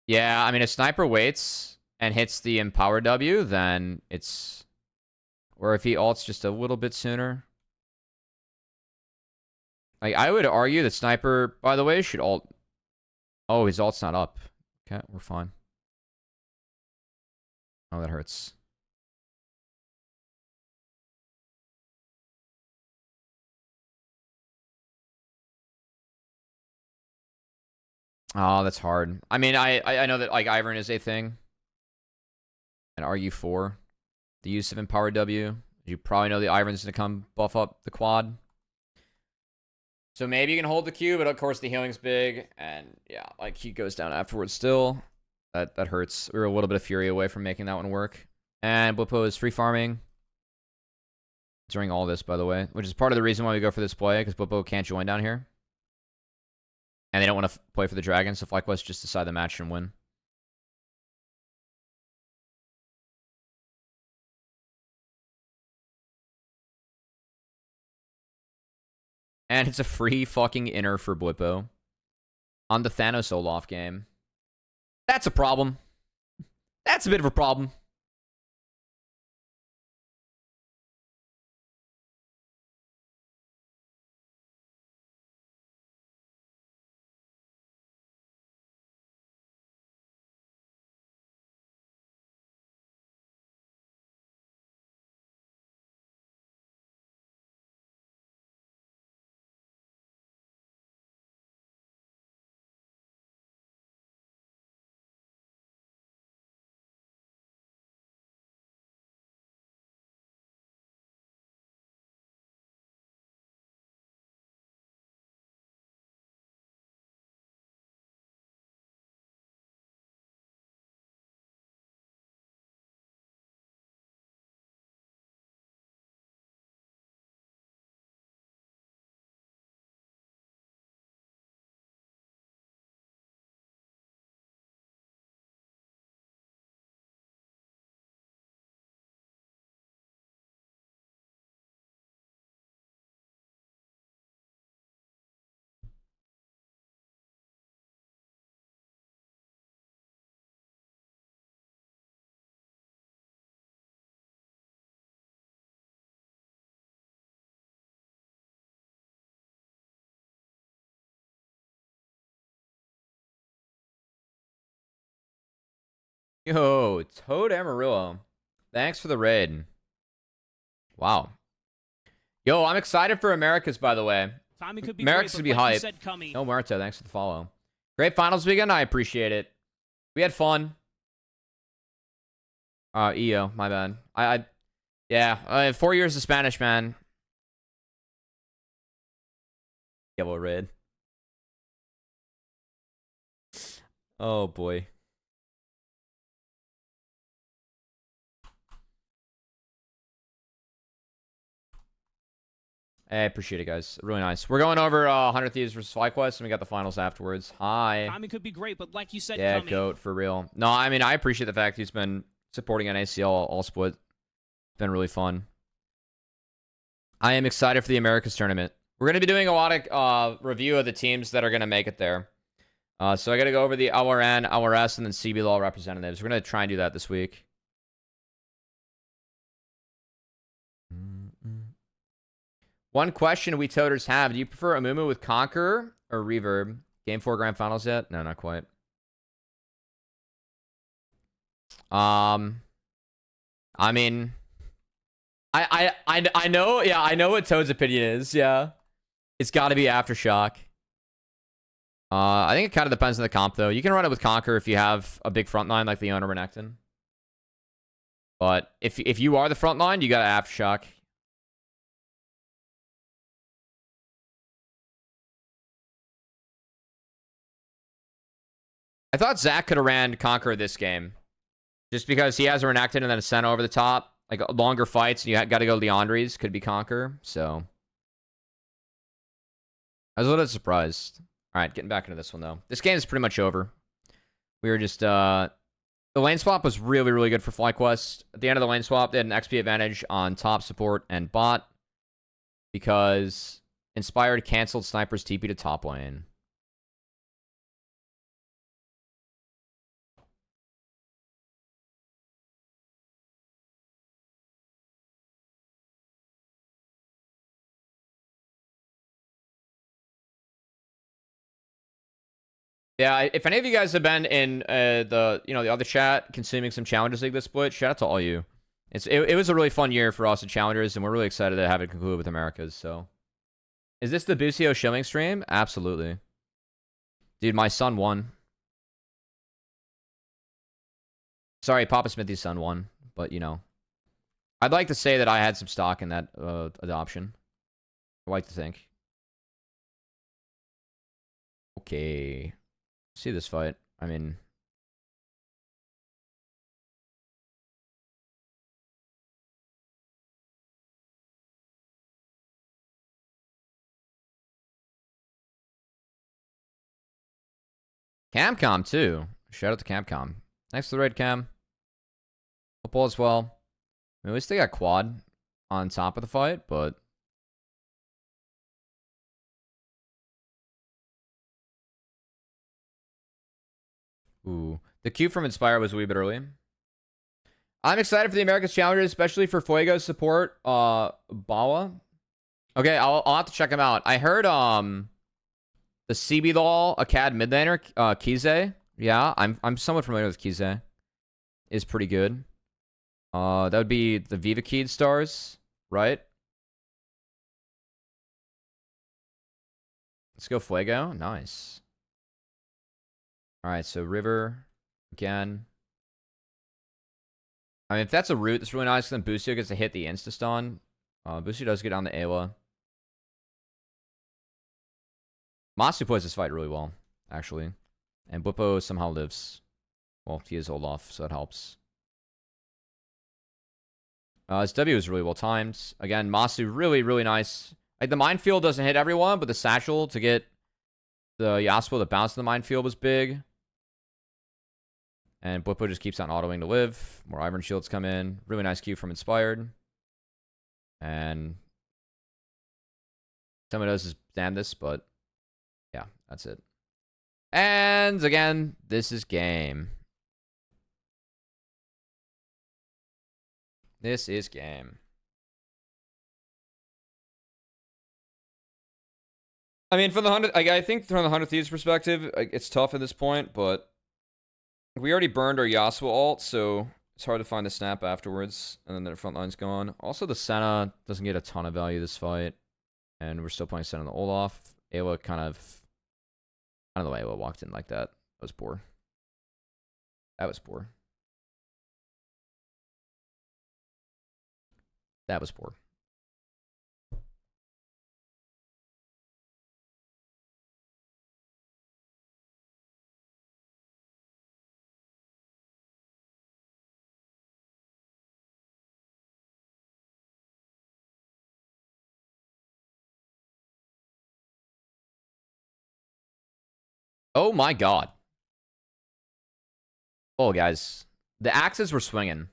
Yeah, I mean, if Sniper waits and hits the empowered W, then it's... Or if he ults just a little bit sooner. Like, I would argue that Sniper, by the way, should ult... Oh, his ult's not up. Okay, we're fine. Oh, that hurts. Oh, that's hard. I mean, I know that, like, Ivern is a thing. And RU4. The use of empowered W. You probably know the Ivern's going to come buff up the quad. So maybe you can hold the Q, but of course the healing's big. And yeah, like, he goes down afterwards still. That hurts. We were a little bit of fury away from making that one work. And Blippo is free farming. During all this, by the way. Which is part of the reason why we go for this play. Because Blippo can't join down here. And they don't want to play for the dragon, so FlyQuest just decide the match and win. And it's a free fucking inner for Blippo. On the Thanos Olaf game. That's a problem. That's a bit of a problem. Yo, Toad Amarillo. Thanks for the raid. Wow. Yo, I'm excited for Americas, by the way. Americas could be hype. No, Muerto, thanks for the follow. Great finals weekend. I appreciate it. We had fun. EO, my bad. Yeah, 4 years of Spanish, man. Yellow red. Oh, boy. I appreciate it, guys. Really nice. We're going over 100 Thieves versus FlyQuest, and we got the finals afterwards. Hi. Timing could be great, but like you said, yeah, GOAT, for real. No, I mean, I appreciate the fact he's been supporting NACL all split. It's been really fun. I am excited for the Americas tournament. We're going to be doing a lot of review of the teams that are going to make it there. So I got to go over the LRN, LRS, and then CBLOL representatives. We're going to try and do that this week. One question we toters have. Do you prefer Amumu with Conqueror or Reverb? Game 4 Grand Finals yet? No, not quite. I mean, I know, yeah, I know what Toad's opinion is, yeah. It's got to be Aftershock. I think it kind of depends on the comp, though. You can run it with Conqueror if you have a big front line like Leon or Renekton. But if you are the front line, you got Aftershock. I thought Zach could have ran Conqueror this game. Just because he has a Renekton and then a Senna over the top. Like, longer fights, and you got to go Leandries. Could be Conqueror, so... I was a little surprised. Alright, getting back into this one, though. This game is pretty much over. We were just, the lane swap was really, really good for FlyQuest. At the end of the lane swap, they had an XP advantage on top support and bot. Because Inspired canceled Sniper's TP to top lane. Yeah, if any of you guys have been in the other chat consuming some Challengers League this split, shout out to all you. It was a really fun year for us at Challengers, and we're really excited to have it conclude with Americas. So, is this the Busio showing stream? Absolutely, dude. My son won. Sorry, Papa Smithy's son won, but you know, I'd like to say that I had some stock in that adoption. I like to think. Okay. See this fight. I mean... Camcom, too. Shout out to Camcom. Thanks for the raid, Cam. Hope all is well. I mean, at least they got quad on top of the fight, but... Ooh. The Q from Inspire was a wee bit early. I'm excited for the Americas Challengers, especially for Fuego's support. Bawa. Okay, I'll have to check him out. I heard the CBLOL Acad mid laner, Kize. Yeah, I'm somewhat familiar with Kize. Is pretty good. That would be the Viva Keyed stars, right? Let's go Fuego. Nice. Alright, so River again. I mean, if that's a root, that's really nice. Then Busio gets to hit the Insta-stun. Busio does get on the Ayla. Masu plays this fight really well, actually. And Bwipo somehow lives. Well, he is Olaf, so that helps. His W is really well timed. Again, Masu really, really nice. Like, the minefield doesn't hit everyone, but the satchel to get the Yasuo to bounce in the minefield was big. And Bwipo just keeps on autoing to live. More Iron Shields come in. Really nice Q from Inspired. And someone does is damn this, but yeah, that's it. And again, this is game. This is game. I mean, from the 100, I think from the 100 Thieves perspective, it's tough at this point, but we already burned our Yasuo ult, so it's hard to find the snap afterwards, and then their front line's gone. Also, the Senna doesn't get a ton of value this fight, and we're still playing Senna and the Olaf. Ayla kind of... I don't know why Ayla walked in like that. That was poor. That was poor. That was poor. Oh my god. Oh, guys. The axes were swinging.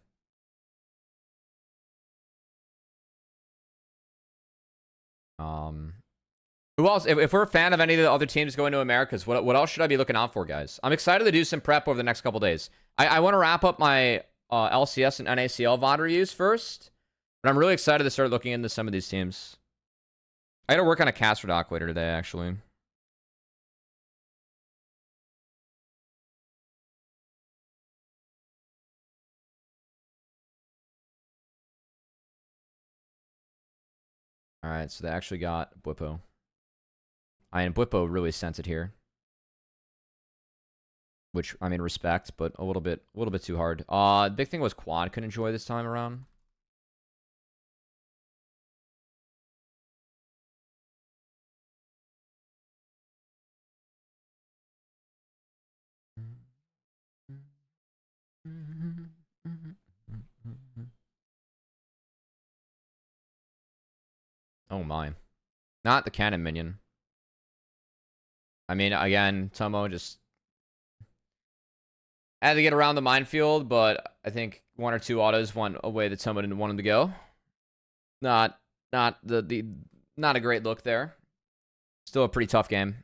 Who else? If we're a fan of any of the other teams going to Americas, what else should I be looking out for, guys? I'm excited to do some prep over the next couple days. I want to wrap up my LCS and NACL VoD reviews first, but I'm really excited to start looking into some of these teams. I got to work on a caster doc later today, actually. All right, so they actually got Bwipo. I mean, Bwipo really sent it here. Which, I mean, respect, but a little bit too hard. The big thing was Quad couldn't enjoy this time around. Oh my. Not the cannon minion. I mean, again, Tomo just had to get around the minefield, but I think one or two autos went away that Tomo didn't want him to go. Not a great look there. Still a pretty tough game.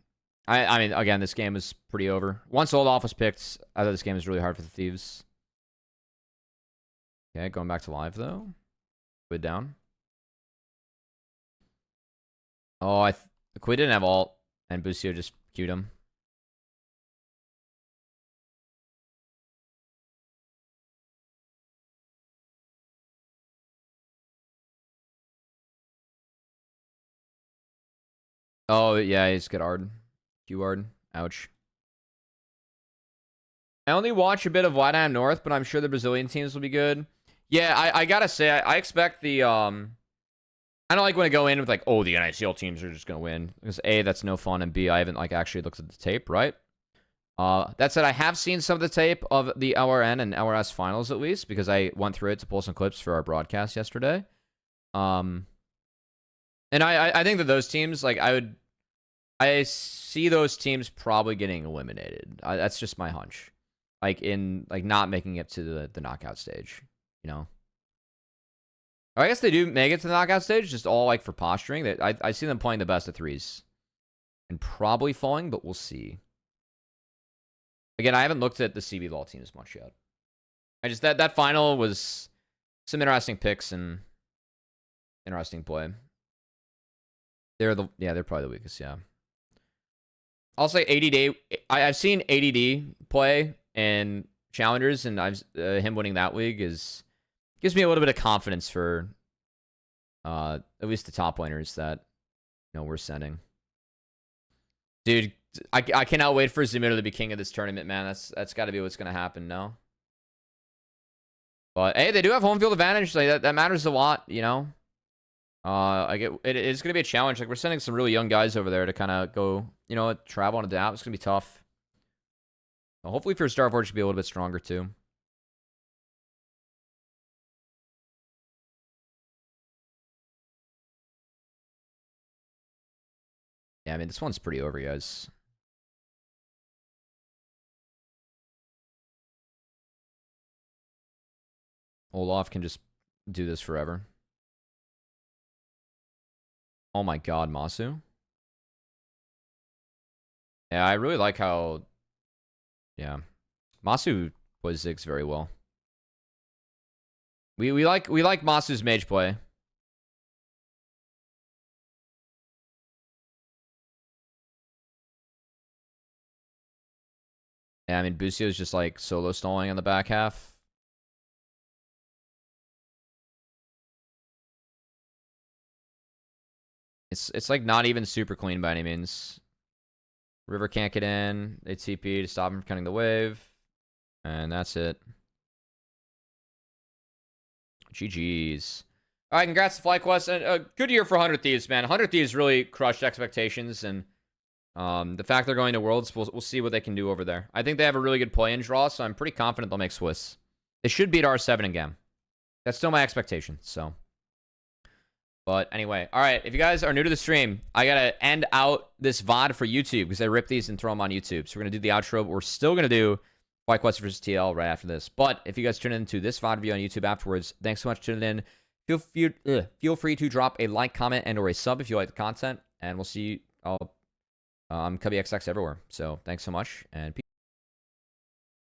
I mean, again, this game is pretty over. Once Olaf was picked, I thought this game was really hard for the Thieves. Okay, going back to live, though. Quid down. Oh, Quid didn't have ult, and Busio just queued him. Oh, yeah, he's got Ard. Q-Ard. Ouch. I only watch a bit of White North, but I'm sure the Brazilian teams will be good. Yeah, I gotta say, I expect the, I don't like when I go in with like, oh, the NICL teams are just gonna win. Because A, that's no fun, and B, I haven't like actually looked at the tape, right? That said, I have seen some of the tape of the LRN and LRS finals at least, because I went through it to pull some clips for our broadcast yesterday. And I think that those teams, like, I see those teams probably getting eliminated. That's just my hunch. Like, not making it to the knockout stage, you know? Or I guess they do make it to the knockout stage, just all, like, for posturing. I see them playing the best of threes. And probably falling, but we'll see. Again, I haven't looked at the CB Law teams much yet. That final was some interesting picks and interesting play. They're probably the weakest, yeah. I'll say ADD. I've seen ADD play in challengers, and him winning that league gives me a little bit of confidence for at least the top laners that we're sending. Dude, I cannot wait for Zumuto to be king of this tournament, man. That's got to be what's gonna happen, no? But hey, they do have home field advantage. Like that matters a lot, you know. It's gonna be a challenge. Like, we're sending some really young guys over there to kind of go, travel and adapt. It's gonna be tough. Well, hopefully for Starforge should be a little bit stronger too. Yeah, I mean, this one's pretty over, guys. Olaf can just do this forever. Oh my god, Masu. Yeah, I really like how... Yeah. Masu plays Ziggs very well. We like Masu's mage play. Yeah, I mean, Busio's just like solo stalling on the back half. It's like not even super clean by any means. River can't get in. They TP to stop him from cutting the wave. And that's it. GG's. All right, congrats to FlyQuest. And a good year for 100 Thieves, man. 100 Thieves really crushed expectations. And the fact they're going to Worlds, we'll see what they can do over there. I think they have a really good play-in draw, so I'm pretty confident they'll make Swiss. They should beat R7 again. That's still my expectation, so... But anyway, all right, if you guys are new to the stream, I got to end out this VoD for YouTube because I rip these and throw them on YouTube. So we're going to do the outro, but we're still going to do FlyQuest versus TL right after this. But if you guys tune into this VoD video on YouTube afterwards, thanks so much for tuning in. Feel free to drop a like, comment, and or a sub if you like the content. And we'll see you all. I'm Cubby XX everywhere. So thanks so much, and peace.